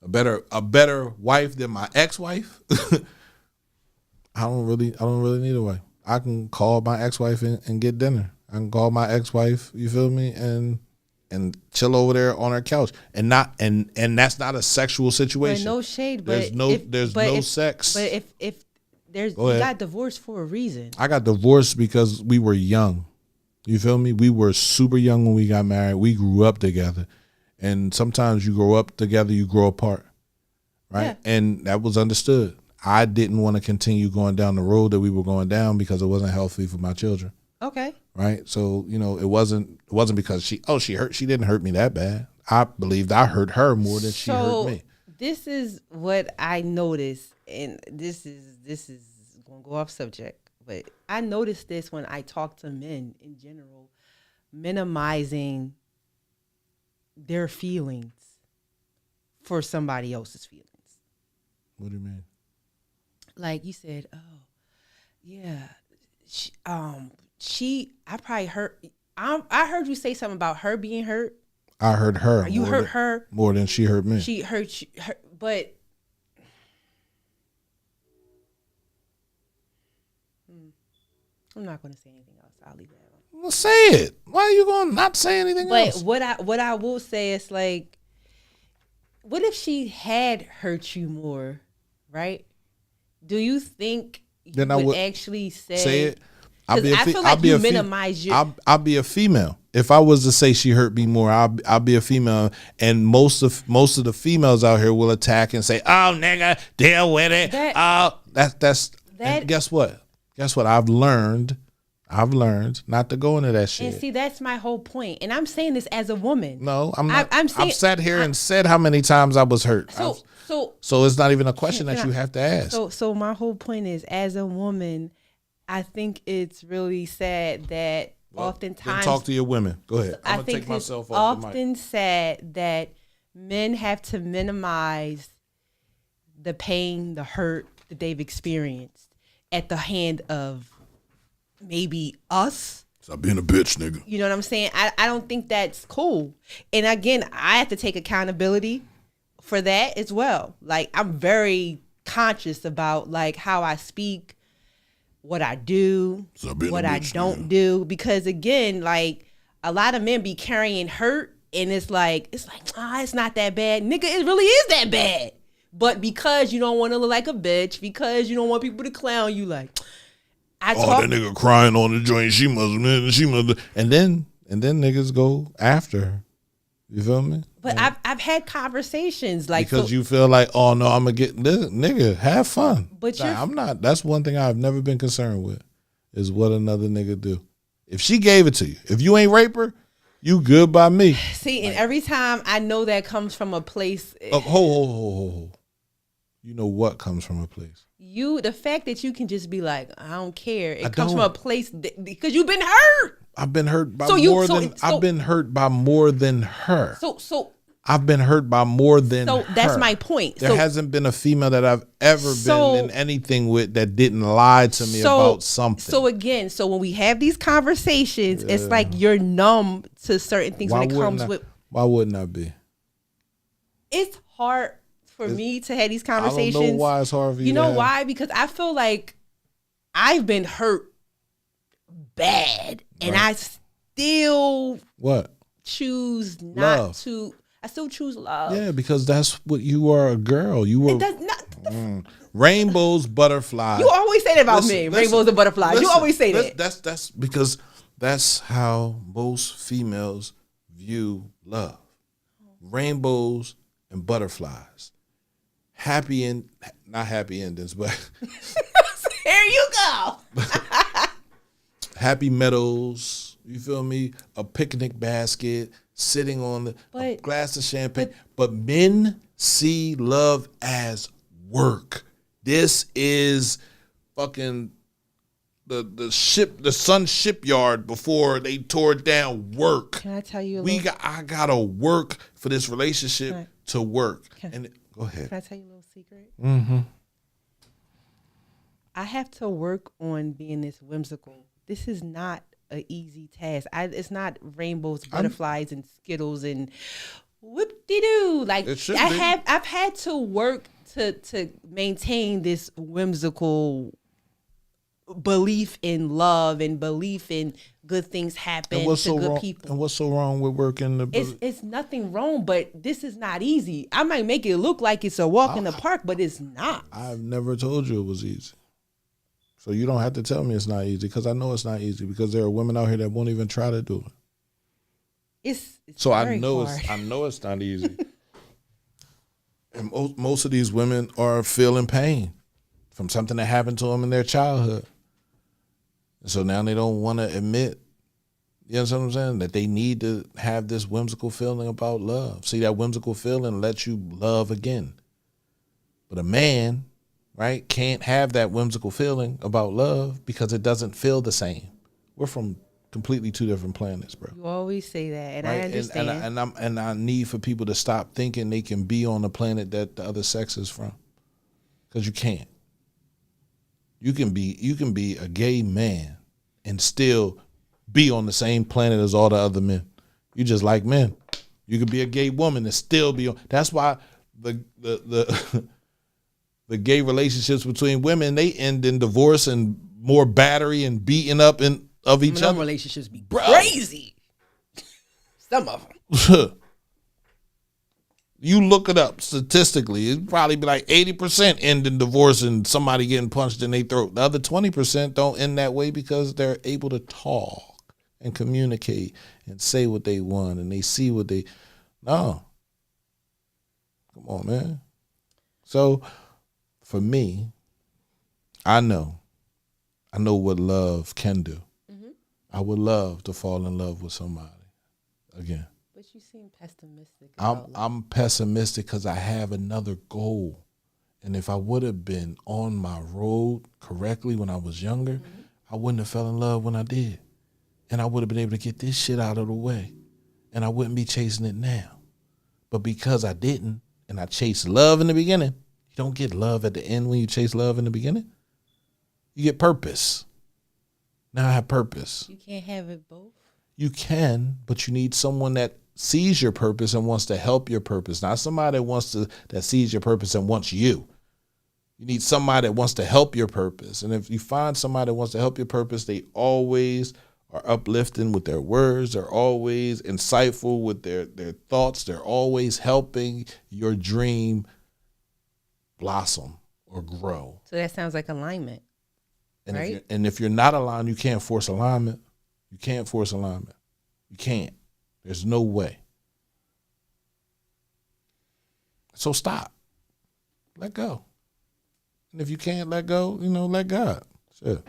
a better wife than my ex-wife, I don't really need a wife. I can call my ex-wife and get dinner. I can call my ex-wife, you feel me, and chill over there on her couch, and that's not a sexual situation. But no shade, there's no sex. But if you got divorced for a reason. I got divorced because we were young. You feel me? We were super young when we got married. We grew up together, and sometimes you grow up together, you grow apart, right? Yeah. And that was understood. I didn't want to continue going down the road that we were going down because it wasn't healthy for my children. Okay. Right. So, it wasn't because she didn't hurt me that bad. I believed I hurt her more than she hurt me. This is what I noticed, and this is gonna go off subject, but I noticed this when I talk to men in general, minimizing their feelings for somebody else's feelings. What do you mean? Like you said, oh, yeah, I probably heard. I heard you say something about her being hurt. I heard her. You hurt her more than she hurt me. She hurt her, but I'm not going to say anything else. I'll leave that alone. Well, say it. Why are you going to not say anything else? But what I will say is, like, what if she had hurt you more, right? Do you think you would actually say it? I feel like you minimize your. I'll be a female. If I was to say she hurt me more, I'll be a female, and most of the females out here will attack and say, "Oh, nigga, deal with it." That's. And guess what? I've learned not to go into that shit. And see, that's my whole point. And I'm saying this as a woman. No, I'm not. I've sat here and said how many times I was hurt. So it's not even a question that you have to ask. So my whole point is, as a woman, I think it's really sad that oftentimes. Then talk to your women. Go ahead. I'm gonna take myself off the mic. Often sad that men have to minimize the pain, the hurt that they've experienced at the hand of maybe us. Stop being a bitch, nigga. You know what I'm saying? I don't think that's cool. And again, I have to take accountability for that as well. Like, I'm very conscious about like how I speak, what I do, what I don't do, because again, like, a lot of men be carrying hurt, and it's like it's not that bad, nigga. It really is that bad. But because you don't want to look like a bitch, because you don't want people to clown you, like, that nigga crying on the joint, she must, and then niggas go after her. You feel me? But I've had conversations like because you feel like, oh no, I'm gonna get this nigga. Have fun. But I'm not. That's one thing I've never been concerned with is what another nigga do. If she gave it to you, if you ain't rape her, you good by me. See, and every time I know that comes from a place. Ho. You know what comes from a place. The fact that you can just be like, I don't care. It comes from a place because you've been hurt. I've been hurt by I've been hurt by more than her. So I've been hurt by more than her. So that's my point. There hasn't been a female that I've ever been in anything with that didn't lie to me about something. So again, when we have these conversations, it's like you're numb to certain things when it comes with. Why wouldn't I be? It's hard for me to have these conversations. I don't know why it's hard for you. You know why? Because I feel like I've been hurt bad, and I still choose not to. I still choose love. Yeah, because that's what you are, a girl. You were rainbows, butterflies. You always say that about me. Rainbows and butterflies. You always say that. That's because that's how most females view love. Rainbows and butterflies. Not happy endings, but here you go. Happy meadows. You feel me? A picnic basket. Sitting on a glass of champagne. But men see love as work. This is fucking the Sun shipyard before they tore it down. Work. Can I tell you I gotta work for this relationship to work. Go ahead. Can I tell you a little secret? Mm-hmm. I have to work on being this whimsical. This is not an easy task. It's not rainbows, butterflies, and Skittles and whoop-de-doo. Like I've had to work to maintain this whimsical belief in love and belief in good things happen to good people. And what's so wrong with working it's nothing wrong, but this is not easy. I might make it look like it's a walk in the park, but it's not. I've never told you it was easy. So you don't have to tell me it's not easy, because I know it's not easy, because there are women out here that won't even try to do it. It's so very I know hard. I know it's not easy. And most of these women are feeling pain from something that happened to them in their childhood. And so now they don't want to admit, you know what I'm saying, that they need to have this whimsical feeling about love. See, that whimsical feeling lets you love again. But a man, right, can't have that whimsical feeling about love because it doesn't feel the same. We're from completely two different planets, bro. You always say that, and right? I understand. And I need for people to stop thinking they can be on the planet that the other sex is from, because you can't. You can be a gay man and still be on the same planet as all the other men. You just like men. You could be a gay woman and still be on. That's why the the gay relationships between women, they end in divorce and more battery and beating up of each other. Some relationships be crazy. Some of them. You look it up statistically, it'd probably be like 80% end in divorce and somebody getting punched in their throat. The other 20% don't end that way because they're able to talk and communicate and say what they want and they see what they. No. Come on, man. So for me, I know what love can do. Mm-hmm. I would love to fall in love with somebody again. But you seem pessimistic. I'm pessimistic because I have another goal. And if I would have been on my road correctly when I was younger, mm-hmm. I wouldn't have fell in love when I did. And I would have been able to get this shit out of the way. And I wouldn't be chasing it now. But because I didn't, and I chased love in the beginning, you don't get love at the end when you chase love in the beginning. You get purpose. Now I have purpose. You can't have it both. You can, but you need someone that sees your purpose and wants to help your purpose. Not somebody that sees your purpose and wants you. You need somebody that wants to help your purpose. And if you find somebody that wants to help your purpose, they always are uplifting with their words. They're always insightful with their thoughts. They're always helping your dream blossom or grow. So that sounds like alignment, right? If you're not aligned, you can't force alignment. You can't force alignment. You can't. There's no way. So stop. Let go. And if you can't let go, let God. Shit.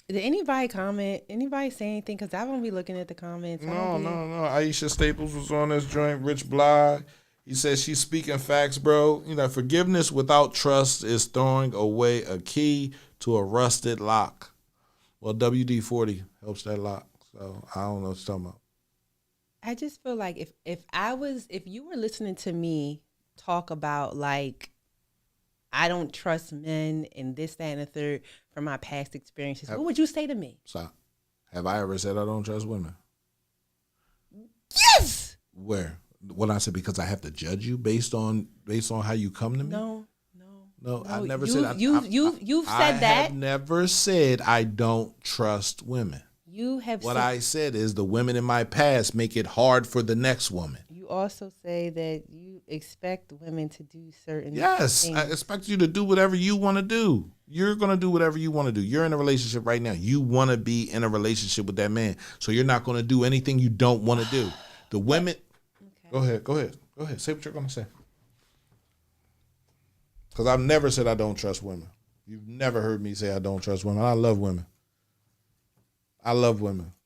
Did anybody comment? Anybody say anything? Because I won't be looking at the comments. No. Aisha Staples was on this joint. Rich Bly. He says she's speaking facts, bro. Forgiveness without trust is throwing away a key to a rusted lock. Well, WD-40 helps that lock. So I don't know what you're talking about. I just feel like if you were listening to me talk about like, I don't trust men and this, that, and the third from my past experiences, what would you say to me? Stop. Have I ever said I don't trust women? Yes. Where? When I said because I have to judge you based on how you come to me? No, I never said you've said that. I have never said I don't trust women. You have what I said is the women in my past make it hard for the next woman. You also say that you expect women to do certain Yes, things. I expect you to do whatever you want to do. You're going to do whatever you want to do. You're in a relationship right now. You want to be in a relationship with that man. So you're not going to do anything you don't want to do. The women. Okay. Go ahead. Say what you're going to say. Because I've never said I don't trust women. You've never heard me say I don't trust women. I love women.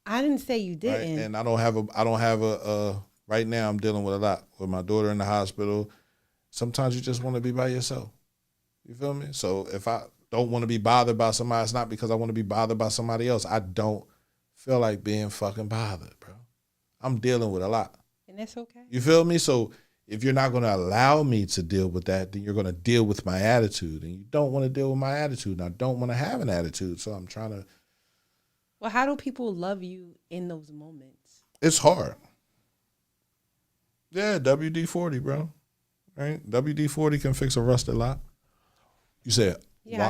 I didn't say you didn't. Right? And I don't have a right now I'm dealing with a lot with my daughter in the hospital. Sometimes you just want to be by yourself. You feel me? So if I don't want to be bothered by somebody, it's not because I want to be bothered by somebody else. I don't feel like being fucking bothered, bro. I'm dealing with a lot. And that's okay. You feel me? So if you're not going to allow me to deal with that, then you're going to deal with my attitude. And you don't want to deal with my attitude. And I don't want to have an attitude. So I'm trying to. Well, how do people love you in those moments? It's hard. Yeah, WD-40, bro. Right? WD-40 can fix a rusted lock. You said. Yeah,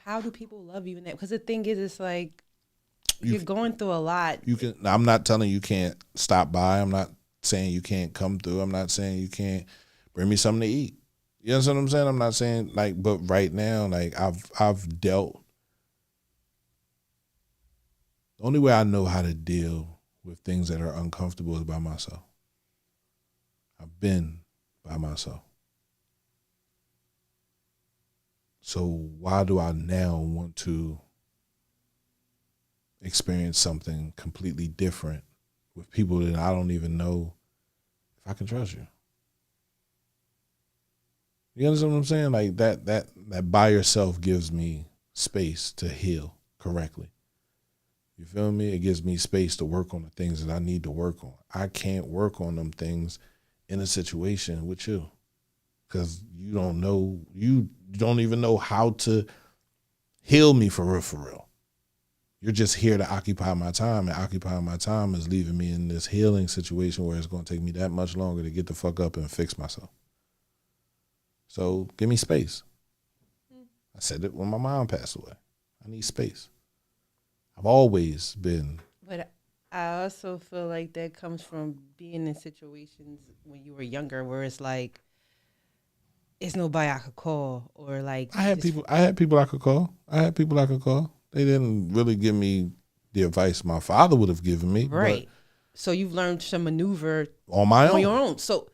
how do people love you in that? Because the thing is, it's like you're going through a lot. I'm not telling you can't stop by. I'm not saying you can't come through. I'm not saying you can't bring me something to eat. You know what I'm saying? I'm not saying but right now, I've dealt. The only way I know how to deal with things that are uncomfortable is by myself. I've been by myself. So why do I now want to experience something completely different with people that I don't even know if I can trust you? You understand what I'm saying? Like that by yourself gives me space to heal correctly. You feel me? It gives me space to work on the things that I need to work on. I can't work on them things in a situation with you because you don't even know how to heal me for real. You're just here to occupy my time, and occupying my time is leaving me in this healing situation where it's going to take me that much longer to get the fuck up and fix myself. So give me space. I said it when my mom passed away. I need space. I've always been. But I also feel like that comes from being in situations when you were younger where it's like, it's nobody I could call or like. I had people I could call. They didn't really give me the advice my father would have given me. Right. So you've learned to maneuver on your own. So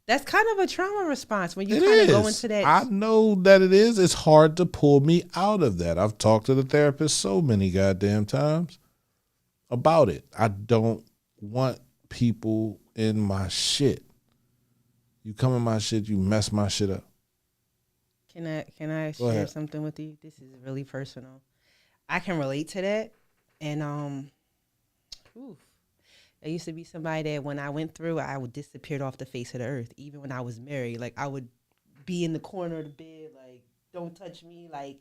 that's kind of a trauma response when you kind of go into that. I know that it is. It's hard to pull me out of that. I've talked to the therapist so many goddamn times about it. I don't want people in my shit. You come in my shit, you mess my shit up. Can I share something with you? This is really personal. I can relate to that. And there used to be somebody that when I went through, I would disappear off the face of the earth. Even when I was married, like I would be in the corner of the bed, like, don't touch me. Like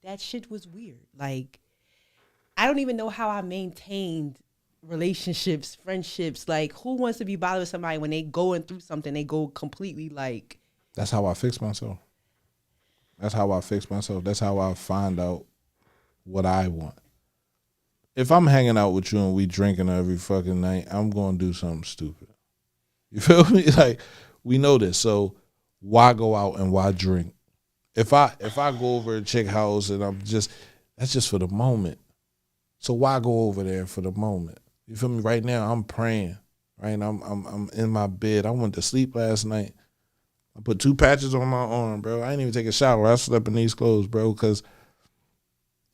that shit was weird. Like I don't even know how I maintained relationships, friendships. Like who wants to be bothered with somebody when they going through something, they go completely like. That's how I fix myself. That's how I find out what I want. If I'm hanging out with you and we drinking every fucking night, I'm going to do something stupid. You feel me? Like, we know this. So why go out and why drink? If I go over to a chick house and that's just for the moment. So why go over there for the moment? You feel me? Right now, I'm praying right? I'm in my bed. I went to sleep last night. I put 2 patches on my arm, bro. I didn't even take a shower. I slept in these clothes, bro, because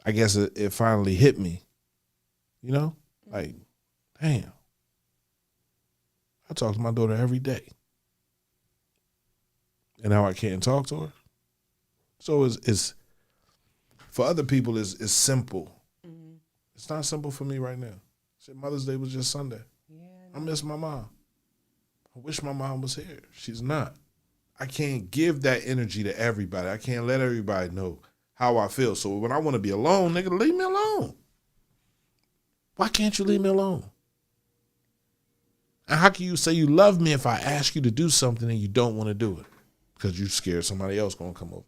I guess it finally hit me. You know? Like, damn. I talk to my daughter every day. And now I can't talk to her. So it's for other people it's simple. Mm-hmm. It's not simple for me right now. Shit, Mother's Day was just Sunday. Yeah, I miss my mom. I wish my mom was here. She's not. I can't give that energy to everybody. I can't let everybody know how I feel. So when I want to be alone, nigga, leave me alone. Why can't you leave me alone? And how can you say you love me if I ask you to do something and you don't want to do it? Because you're scared somebody else going to come over here.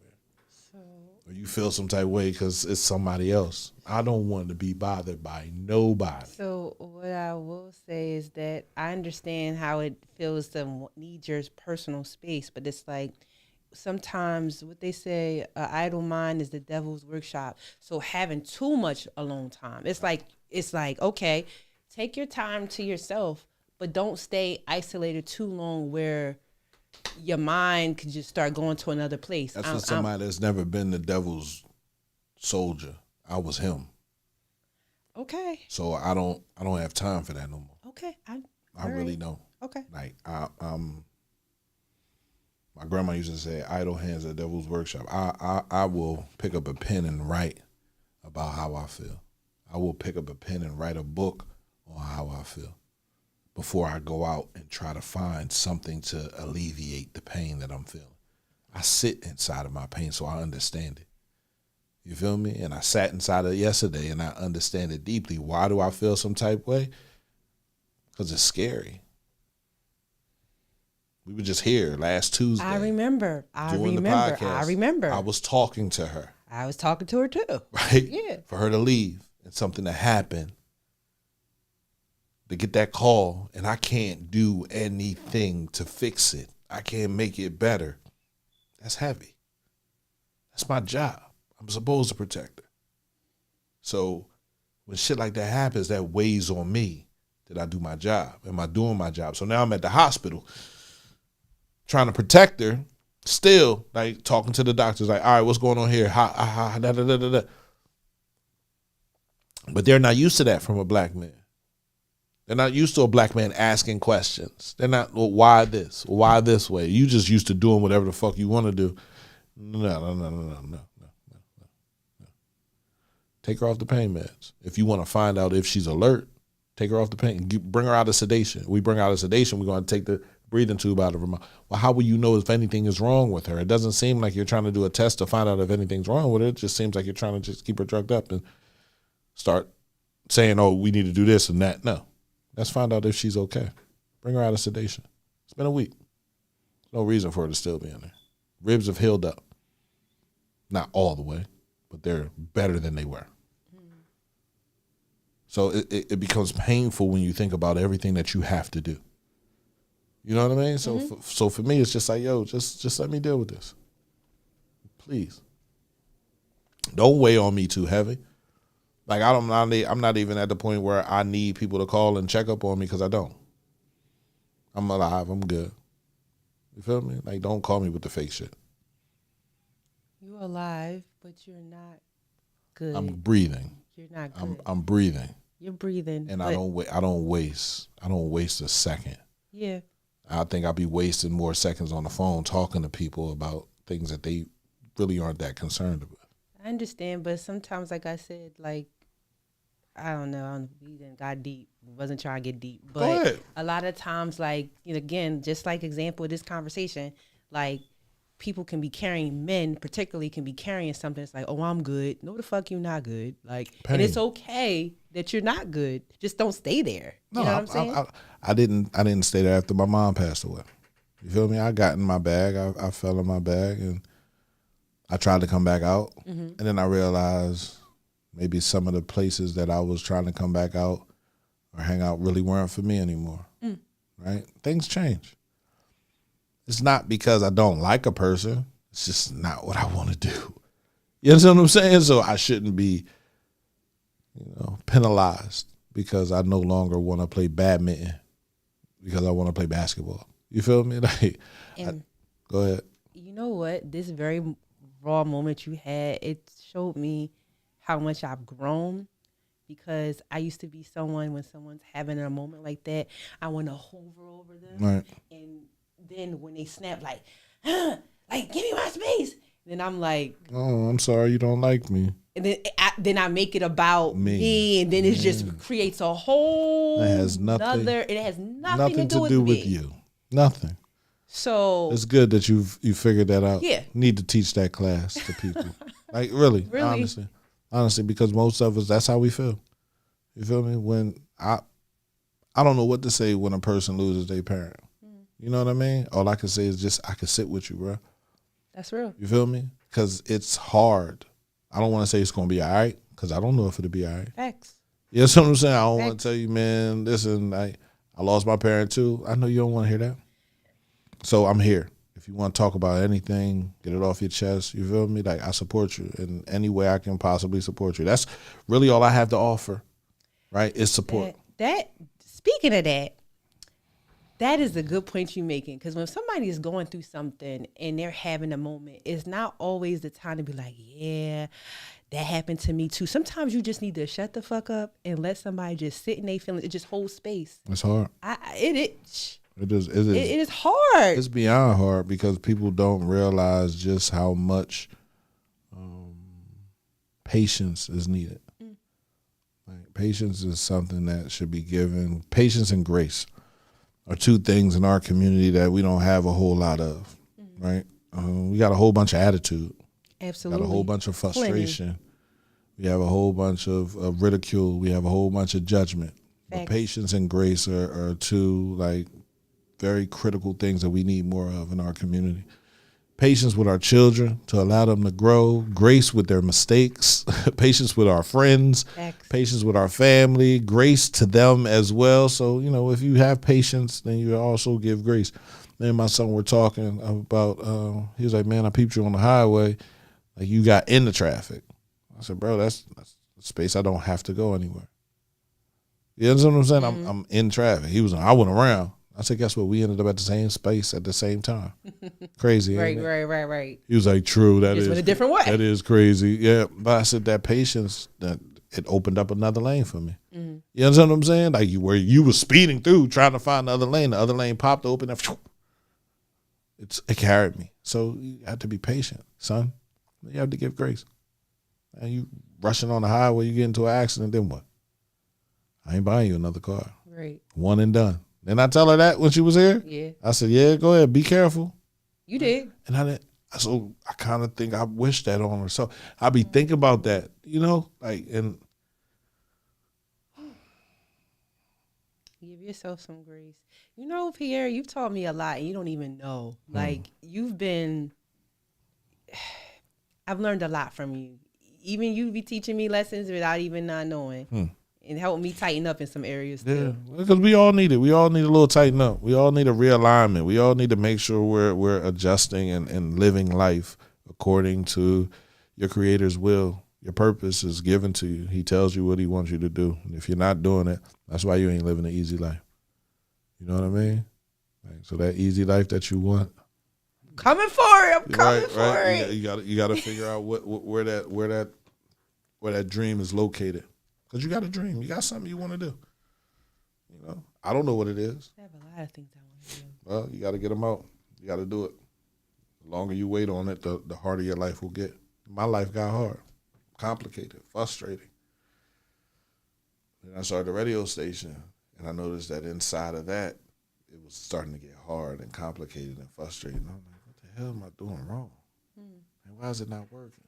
Or you feel some type of way because it's somebody else. I don't want to be bothered by nobody. So what I will say is that I understand how it feels to need your personal space, but it's like sometimes what they say, an idle mind is the devil's workshop. So having too much alone time, it's like, okay, take your time to yourself, but don't stay isolated too long where your mind could just start going to another place. That's for somebody that's never been the devil's soldier. I was him. Okay. So I don't have time for that no more. Okay. I really don't. Okay. Like my grandma used to say, idle hands are the devil's workshop. I will pick up a pen and write about how I feel. I will pick up a pen and write a book on how I feel before I go out and try to find something to alleviate the pain that I'm feeling. I sit inside of my pain so I understand it. You feel me? And I sat inside of it yesterday and I understand it deeply. Why do I feel some type of way? Because it's scary. We were just here last Tuesday. I remember. The podcast. I was talking to her. I was talking to her too. Right? Yeah. For her to leave and something to happen. To get that call and I can't do anything to fix it. I can't make it better. That's heavy. That's my job. I'm supposed to protect her. So when shit like that happens, that weighs on me. Did I do my job? Am I doing my job? So now I'm at the hospital trying to protect her, still like talking to the doctors like, all right, what's going on here? But they're not used to that from a black man. They're not used to a black man asking questions. They're not, well, why this? Why this way? You just used to doing whatever the fuck you want to do. No. Take her off the pain meds. If you want to find out if she's alert, take her off the pain. Bring her out of sedation. We bring her out of sedation, we're going to take the breathing tube out of her mouth. Well, how will you know if anything is wrong with her? It doesn't seem like you're trying to do a test to find out if anything's wrong with her. It just seems like you're trying to just keep her drugged up and start saying, oh, we need to do this and that. No. Let's find out if she's okay. Bring her out of sedation. It's been a week. No reason for her to still be in there. Ribs have healed up. Not all the way, but they're better than they were. So it becomes painful when you think about everything that you have to do. You know what I mean? So so for me, it's just like, yo, just let me deal with this. Please. Don't weigh on me too heavy. Like I'm not even at the point where I need people to call and check up on me because I don't. I'm alive. I'm good. You feel me? Like, don't call me with the fake shit. You're alive, but you're not good. I'm breathing. You're not good. I'm breathing. You're breathing, and I don't waste a second. Yeah. I think I'll be wasting more seconds on the phone talking to people about things that they really aren't that concerned about. I understand, but sometimes, like I said, like, I don't know, we didn't got deep. Wasn't trying to get deep, but a lot of times, like, you know, again, just like example of this conversation, like, people can be carrying, men particularly can be carrying something. It's like, oh, I'm good. No, the fuck you not good. Like, and it's okay that you're not good. Just don't stay there. You know what I'm saying? I didn't stay there after my mom passed away. You feel me? I got in my bag. I fell in my bag and I tried to come back out. And then I realized maybe some of the places that I was trying to come back out or hang out really weren't for me anymore. Right? Things change. It's not because I don't like a person. It's just not what I want to do. You understand what I'm saying? So I shouldn't be, penalized because I no longer want to play badminton, because I want to play basketball. You feel me? Like, go ahead. You know what? This very raw moment you had, it showed me how much I've grown, because I used to be someone, when someone's having a moment like that, I want to hover over them. Right. And then when they snap, like, like, give me my space. Then I'm like, oh, I'm sorry you don't like me. And then I make it about me, and then it just creates a whole it has nothing to do with me. you. Nothing. So it's good that you figured that out. Yeah. Need to teach that class to people. Like really, honestly, because most of us, that's how we feel. You feel me? When I don't know what to say when a person loses their parent. You know what I mean? All I can say is just, I can sit with you, bro. That's real. You feel me? Because it's hard. I don't want to say it's going to be all right, because I don't know if it'll be all right. Facts. You know what I'm saying? I don't want to tell you, man, listen, I lost my parent too. I know you don't want to hear that. So I'm here. If you want to talk about anything, get it off your chest. You feel me? Like, I support you in any way I can possibly support you. That's really all I have to offer, right? Is support. Speaking of that is a good point you're making, because when somebody is going through something and they're having a moment, it's not always the time to be like, yeah, that happened to me too. Sometimes you just need to shut the fuck up and let somebody just sit in their feelings. It just holds space. It's hard. It is. It is hard. It's beyond hard, because people don't realize just how much patience is needed. Like, patience is something that should be given. Patience and grace are two things in our community that we don't have a whole lot of, right? We got a whole bunch of attitude. Absolutely. Got a whole bunch of frustration. Plenty. We have a whole bunch of ridicule. We have a whole bunch of judgment. But patience and grace are two, like, very critical things that we need more of in our community. Patience with our children to allow them to grow, grace with their mistakes, patience with our friends, patience with our family, grace to them as well. So, you know, if you have patience, then you also give grace. Me and my son were talking about, he was like, man, I peeped you on the highway. Like, you got in the traffic. I said, bro, that's space I don't have to go anywhere. You know what I'm saying? Mm-hmm. I'm in traffic. He was like, I went around. I said, guess what? We ended up at the same space at the same time. Crazy. Right. He was like, true. That is went a different way. That is crazy. Yeah. But I said, that patience, that it opened up another lane for me. Mm-hmm. You understand what I'm saying? Like, where you was speeding through trying to find the other lane popped open. And it carried me. So you have to be patient, son. You have to give grace. And you rushing on the highway, you get into an accident, then what? I ain't buying you another car. Right. One and done. Didn't I tell her that when she was here? Yeah. I said, yeah, go ahead. Be careful. You did. And I didn't. So I kind of think I wish that on her. So I be thinking about that, you know, like, and give yourself some grace. You know, Pierre, you've taught me a lot, and you don't even know. Like, I've learned a lot from you. Even you be teaching me lessons without even not knowing. And help me tighten up in some areas too. Yeah, because we all need it. We all need a little tighten up. We all need a realignment. We all need to make sure we're adjusting and living life according to your Creator's will. Your purpose is given to you. He tells you what he wants you to do. And if you're not doing it, that's why you ain't living an easy life. You know what I mean? Like, so that easy life that you want. Coming for it. I'm coming for it. You got to figure out where that dream is located. Because you got a dream. You got something you want to do. You know, I don't know what it is. I have a lot of things I want to do. Well, you got to get them out. You got to do it. The longer you wait on it, the harder your life will get. My life got hard, complicated, frustrating. Then I started a radio station, and I noticed that inside of that, it was starting to get hard and complicated and frustrating. I'm like, what the hell am I doing wrong? And why is it not working?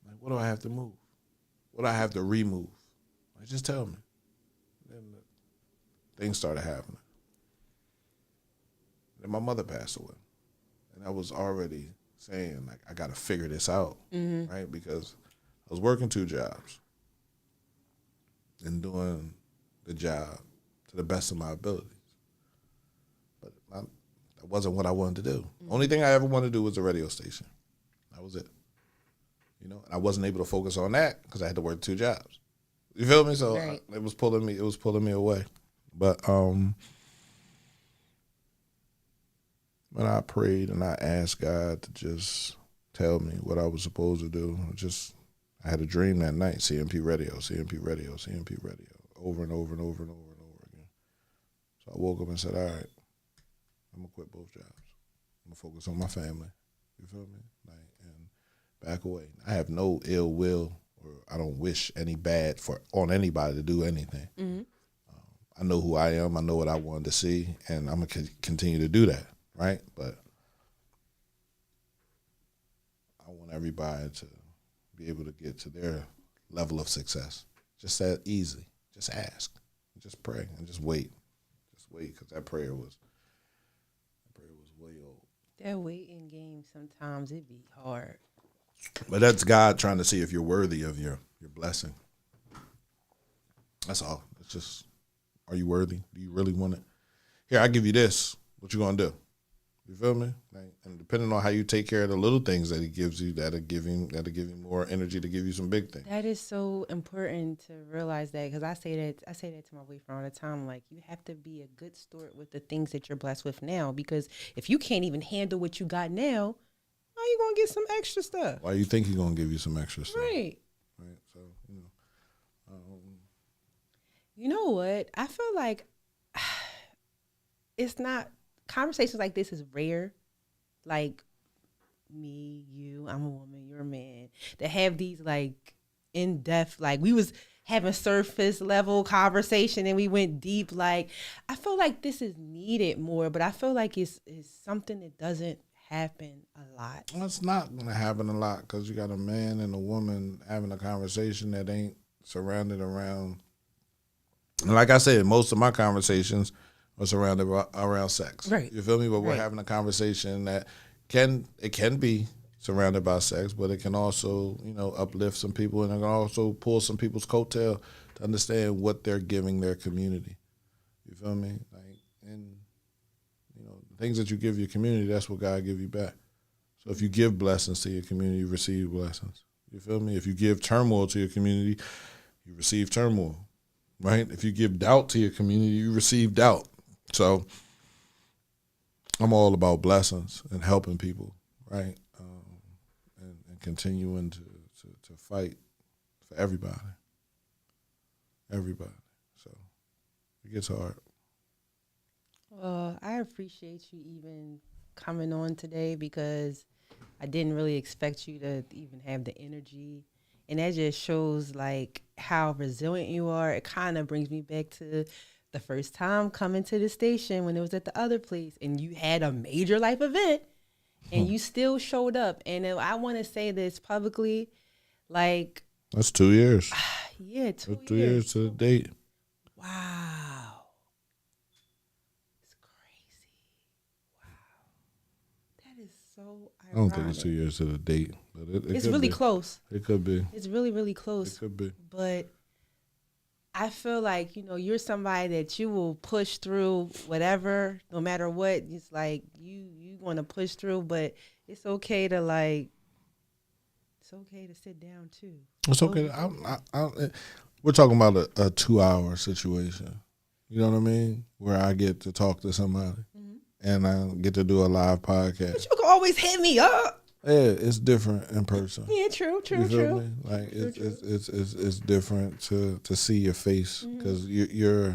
Like, what do I have to move? What do I have to remove? Like, just tell me. Then things started happening. Then my mother passed away. And I was already saying, like, I got to figure this out, right? Because I was working 2 jobs and doing the job to the best of my abilities. But that wasn't what I wanted to do. Only thing I ever wanted to do was a radio station. That was it. You know, and I wasn't able to focus on that because I had to work 2 jobs. You feel me? So it was pulling me away. But when I prayed and I asked God to just tell me what I was supposed to do, I had a dream that night, CMP radio, CMP radio, CMP radio, over and over and over and over and over again. So I woke up and said, all right, I'm going to quit both jobs. I'm going to focus on my family. You feel me? And back away. I have no ill will, or I don't wish any bad on anybody to do anything. Mm-hmm. I know who I am. I know what I wanted to see, and I'm going to continue to do that, right? But I want everybody to be able to get to their level of success. Just that easy. Just ask. Just pray and just wait. Just wait, because that prayer was way old. That waiting game, sometimes it be hard. But that's God trying to see if you're worthy of your blessing. That's all. It's just, are you worthy? Do you really want it? Here, I give you this. What you gonna do? You feel me? Like, and depending on how you take care of the little things that He gives you, that'll give Him more energy to give you some big things. That is so important to realize that, because I say that to my boyfriend all the time. Like, you have to be a good steward with the things that you're blessed with now, because if you can't even handle what you got now, how are you gonna get some extra stuff? Why you think He's gonna give you some extra stuff? Right. So you know what? I feel like it's not, conversations like this is rare. Like me, you, I'm a woman, you're a man, that have these like in depth, like we was having surface level conversation and we went deep. Like, I feel like this is needed more, but I feel like it's something that doesn't happen a lot. Well, it's not gonna happen a lot, because you got a man and a woman having a conversation that ain't surrounded around. And like I said, most of my conversations are surrounded around sex. Right. You feel me? But Right. we're having a conversation that can be surrounded by sex, but it can also, uplift some people, and it can also pull some people's coattail to understand what they're giving their community. You feel me? Like, and the things that you give your community, that's what God give you back. So if you give blessings to your community, you receive blessings. You feel me? If you give turmoil to your community, you receive turmoil. Right? If you give doubt to your community, you receive doubt. So I'm all about blessings and helping people, right? And continuing to fight for everybody. Everybody. So it gets hard. Well, I appreciate you even coming on today, because I didn't really expect you to even have the energy. And that just shows like how resilient you are. It kind of brings me back to the first time coming to the station when it was at the other place and you had a major life event and you still showed up. And I want to say this publicly, like. That's 2 years. Yeah, 2 years. 2 years to the date. Wow. It's crazy. Wow. That is so ironic. I don't think it's 2 years to the date. But it's really close. It could be. It's really, really close. It could be. But I feel like, you're somebody that you will push through whatever, no matter what. It's like you want to push through, but it's okay to sit down too. It's okay. We're talking about a 2 hour situation. You know what I mean? Where I get to talk to somebody and I get to do a live podcast. But you can always hit me up. Yeah, it's different in person. Yeah, true. You feel me? Like it's different to see your face, because you're.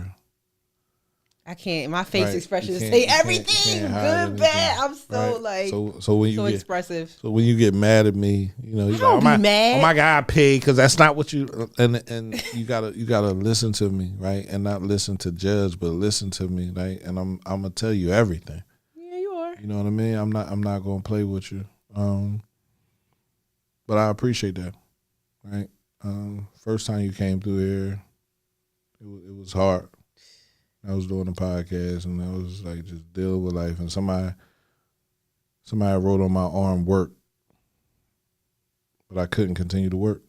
I can't. My face right, expressions you say can't everything, hide good, anything. bad. I'm so right. So when you so get expressive. So when you get mad at me, you're like, don't be mad. Oh my God, pig, because that's not what you. And you gotta listen to me, right, and not listen to judge, but listen to me, right, and I'm gonna tell you everything. Yeah, you are. You know what I mean? I'm not gonna play with you. But I appreciate that, right? First time you came through here, it was hard. I was doing a podcast, and I was like just dealing with life, and somebody wrote on my arm work, but I couldn't continue to work.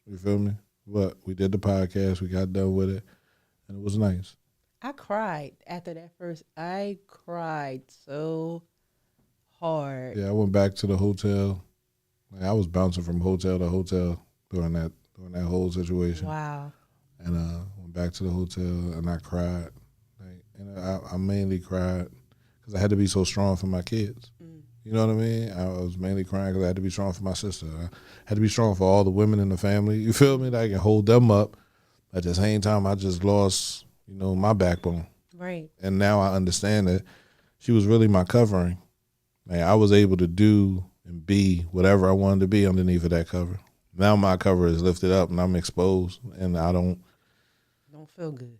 You feel me? But we did the podcast, we got done with it, and it was nice. I cried after that first. I cried so hard. Yeah, I went back to the hotel. Like, I was bouncing from hotel to hotel during that whole situation. Wow. And went back to the hotel and I cried. and I mainly cried because I had to be so strong for my kids. You know what I mean? I was mainly crying because I had to be strong for my sister. I had to be strong for all the women in the family. You feel me? That I can hold them up. At the same time, I just lost, my backbone. Right. And now I understand that she was really my covering. Man, I was able to do and be whatever I wanted to be underneath of that cover. Now my cover is lifted up and I'm exposed, and I don't feel good.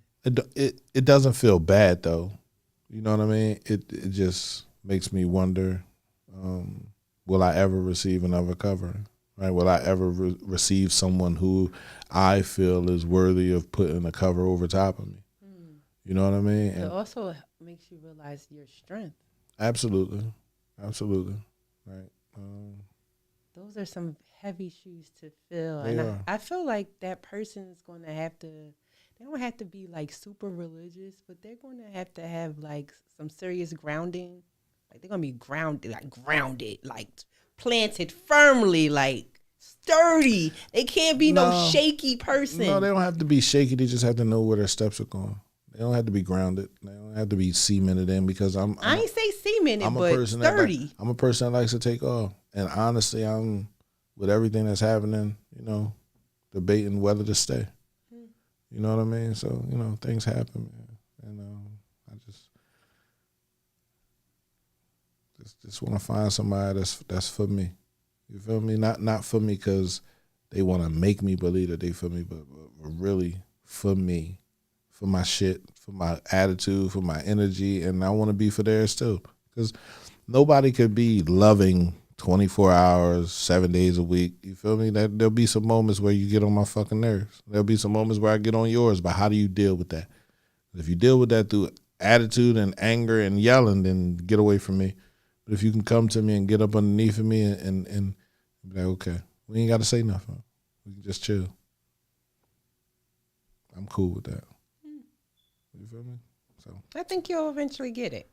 It doesn't feel bad though. You know what I mean? It just makes me wonder. Will I ever receive another covering? Right? Will I ever receive someone who I feel is worthy of putting a cover over top of me? You know what I mean? It also makes you realize your strength. Absolutely. Right. Those are some heavy shoes to fill. They are. I feel like that person is going to have to, they don't have to be like super religious, but they're going to have like some serious grounding. Like they're going to be grounded, like planted firmly, like sturdy. They can't be no shaky person. No, they don't have to be shaky. They just have to know where their steps are going. They don't have to be grounded. They don't have to be cemented in because I ain't say cemented, but sturdy. I'm a person that likes to take off. And honestly, I'm, with everything that's happening, debating whether to stay. You know what I mean? So, things happen, man. And I just want to find somebody that's for me. You feel me? Not for me because they want to make me believe that they for me, but really for me. For my shit, for my attitude, for my energy, and I want to be for theirs too. Because nobody could be loving 24 hours, 7 days a week. You feel me? There'll be some moments where you get on my fucking nerves. There'll be some moments where I get on yours, but how do you deal with that? If you deal with that through attitude and anger and yelling, then get away from me. But if you can come to me and get up underneath of me and be like, okay, we ain't got to say nothing. We can just chill. I'm cool with that. You feel me? So I think you'll eventually get it.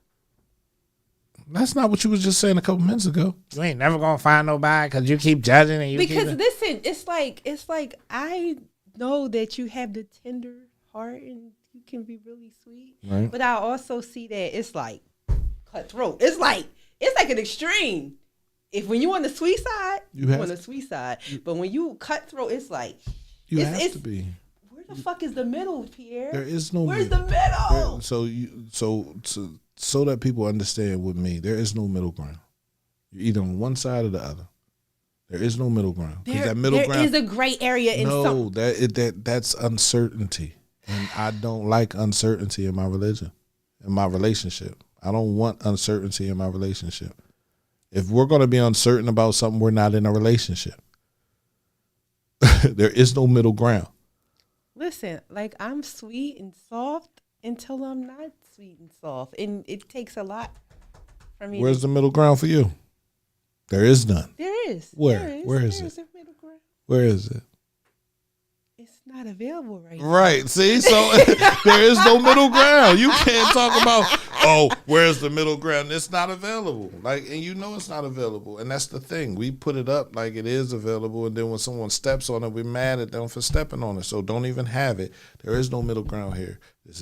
That's not what you was just saying a couple minutes ago. You ain't never gonna find nobody because you keep judging and you. Because listen, it's like I know that you have the tender heart and you can be really sweet, right. But I also see that it's like cutthroat. It's like an extreme. If when you on the sweet side, you on the sweet side. But when you cutthroat, it's like you have to be. Where the fuck is the middle, Pierre? There is no Where's middle. the middle? So that people understand with me, there is no middle ground. You're either on one side or the other. There is no middle ground. There is a gray area in some. That's uncertainty, and I don't like uncertainty in my religion, in my relationship. I don't want uncertainty in my relationship. If we're going to be uncertain about something, we're not in a relationship. There is no middle ground. Listen, like I'm sweet and soft until I'm not sweet and soft. And it takes a lot for me. Where's the middle ground for you? There is none. There is. Where? There is. Where is there it? Is a middle ground. Where is it? It's not available right now. Right. See? So there is no middle ground. You can't talk about, where's the middle ground? It's not available. And it's not available. And that's the thing. We put it up like it is available, and then when someone steps on it, we're mad at them for stepping on it. So don't even have it. There is no middle ground here. It's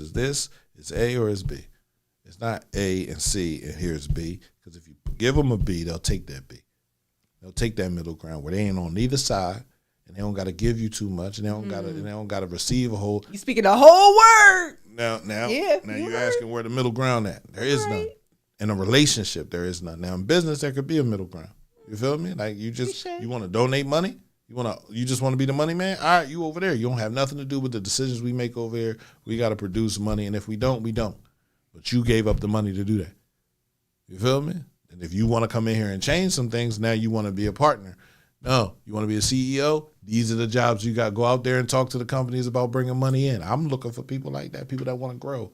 A or it's B. It's not A and C and here's B. Because if you give them a B, they'll take that B. They'll take that middle ground where they ain't on neither side. And they don't got to give you too much, and they don't got to receive a whole. You speaking the whole word. Now you're asking where the middle ground at. There is none. In a relationship, there is none. Now in business, there could be a middle ground. You feel me? Like you want to donate money. You just want to be the money man. All right, you over there. You don't have nothing to do with the decisions we make over here. We got to produce money, and if we don't, we don't. But you gave up the money to do that. You feel me? And if you want to come in here and change some things, now you want to be a partner. No, you want to be a CEO? These are the jobs you got. Go out there and talk to the companies about bringing money in. I'm looking for people like that, people that want to grow,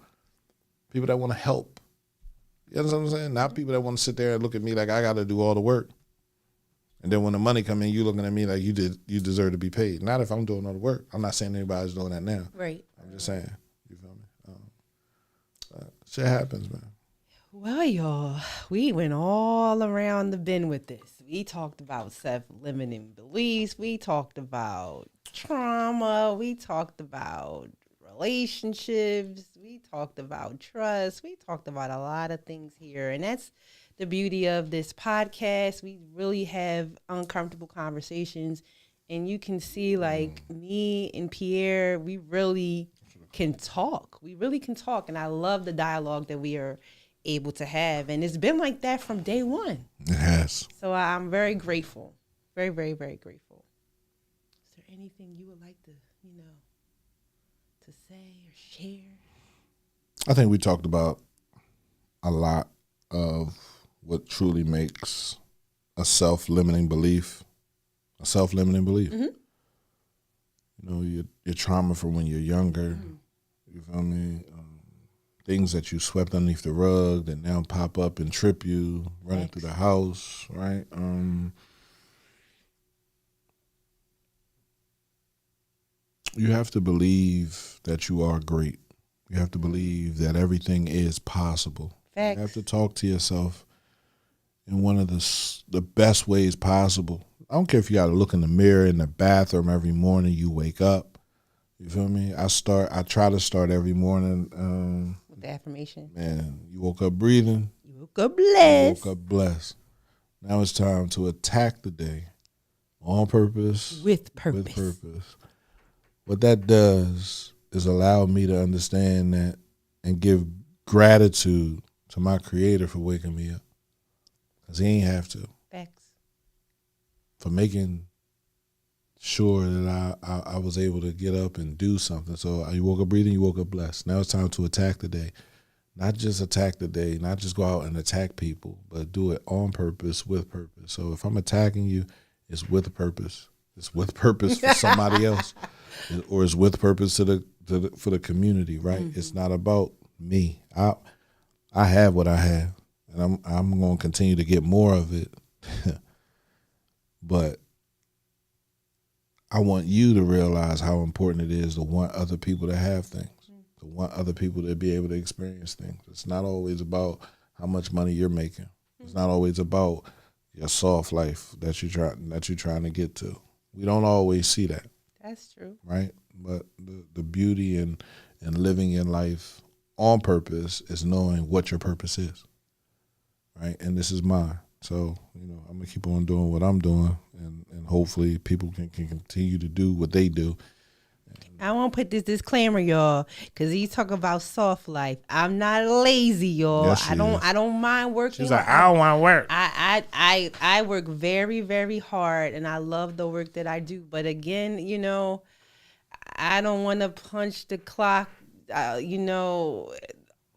people that want to help. You know what I'm saying? Not people that want to sit there and look at me like I got to do all the work. And then when the money come in, you looking at me like you deserve to be paid. Not if I'm doing all the work. I'm not saying anybody's doing that now. Right. I'm just saying. You feel me? Shit happens, man. Well, y'all, we went all around the bend with this. We talked about self-limiting beliefs. We talked about trauma. We talked about relationships. We talked about trust. We talked about a lot of things here. And that's the beauty of this podcast. We really have uncomfortable conversations. And you can see, like, me and Pierre, we really can talk. We really can talk. And I love the dialogue that we are able to have. And it's been like that from day one. It has. So I'm very grateful. Very, very, very grateful. Is there anything you would like to, to say or share? I think we talked about a lot of what truly makes a self-limiting belief a self-limiting belief. Mm-hmm. Your trauma from when you're younger, you feel me? Things that you swept underneath the rug that now pop up and trip you, running through the house, right? You have to believe that you are great. You have to believe that everything is possible. Facts. You have to talk to yourself in one of the best ways possible. I don't care if you got to look in the mirror in the bathroom every morning you wake up. You feel me? I try to start every morning. With the affirmation. Man, you woke up breathing. You woke up blessed. You woke up blessed. Now it's time to attack the day on purpose. With purpose. With purpose. What that does is allow me to understand that and give gratitude to my creator for waking me up. Because he ain't have to. Facts. For making sure that I was able to get up and do something. So you woke up breathing, you woke up blessed. Now it's time to attack the day. Not just attack the day, not just go out and attack people, but do it on purpose, with purpose. So if I'm attacking you, it's with a purpose. It's with purpose for somebody else, or it's with purpose for the community, right? Mm-hmm. It's not about me. I have what I have, and I'm going to continue to get more of it. But I want you to realize how important it is to want other people to have things, to want other people to be able to experience things. It's not always about how much money you're making. It's not always about your soft life that you're trying to get to. We don't always see that. That's true. Right? But the beauty in living your life on purpose is knowing what your purpose is. Right? And this is mine. So, I'm going to keep on doing what I'm doing, and hopefully people can continue to do what they do. I won't put this disclaimer, y'all, because you talk about soft life. I'm not lazy, y'all. Yes, I don't mind working. She's like, I don't want to work. I work very, very hard, and I love the work that I do. But again, I don't want to punch the clock,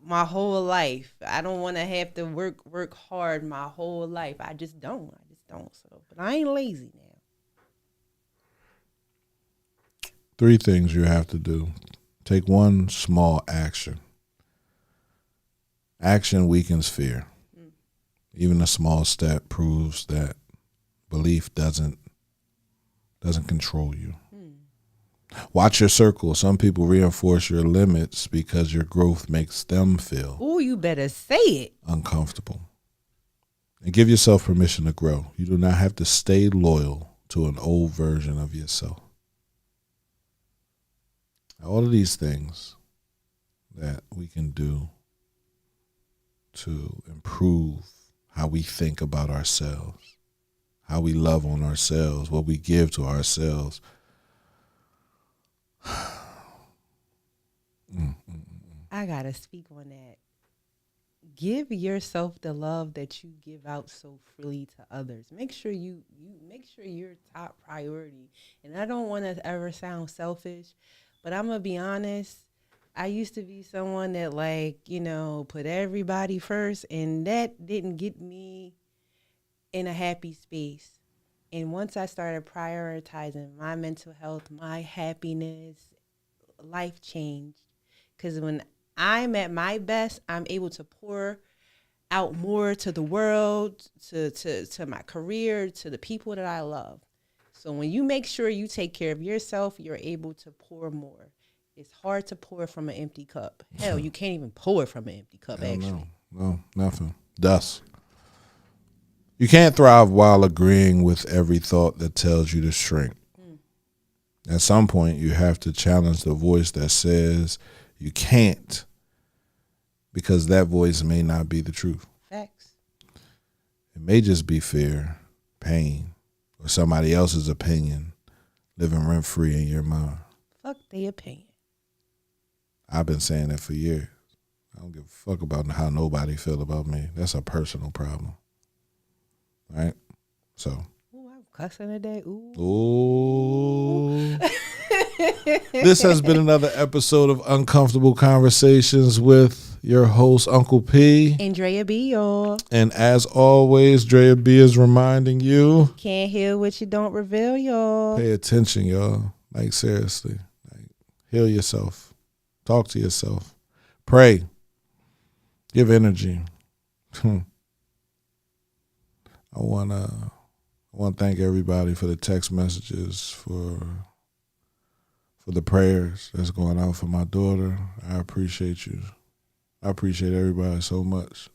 my whole life. I don't want to have to work hard my whole life. I just don't. So, but I ain't lazy now. 3 things you have to do. Take one small action. Action weakens fear. Even a small step proves that belief doesn't control you. Watch your circle. Some people reinforce your limits because your growth makes them feel you better say it. Uncomfortable. And give yourself permission to grow. You do not have to stay loyal to an old version of yourself. All of these things that we can do to improve how we think about ourselves, how we love on ourselves, what we give to ourselves. I gotta speak on that. Give yourself the love that you give out so freely to others. Make sure you make sure you're top priority. And I don't want to ever sound selfish, but I'm gonna be honest. I used to be someone that put everybody first, and that didn't get me in a happy space. And once I started prioritizing my mental health, my happiness, life changed. Because when I'm at my best, I'm able to pour out more to the world, to my career, to the people that I love. So when you make sure you take care of yourself, you're able to pour more. It's hard to pour from an empty cup. Hell, you can't even pour from an empty cup, actually. No, nothing. Dust. You can't thrive while agreeing with every thought that tells you to shrink. At some point, you have to challenge the voice that says you can't because that voice may not be the truth. Facts. It may just be fear, pain, or somebody else's opinion living rent free in your mind. Fuck their opinion. I've been saying that for years. I don't give a fuck about how nobody feel about me. That's a personal problem. Right? So. Ooh, I'm cussing today. Ooh. Ooh. This has been another episode of Uncomfortable Conversations with your host, Uncle P. And Drea B, y'all. And as always, Drea B is reminding you. Can't heal what you don't reveal, y'all. Pay attention, y'all. Like, seriously. Like, heal yourself. Talk to yourself. Pray. Give energy. I want to thank everybody for the text messages, for the prayers that's going out for my daughter. I appreciate you. I appreciate everybody so much.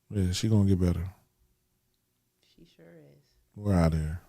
Yeah, she gonna get better. She sure is. We're out here.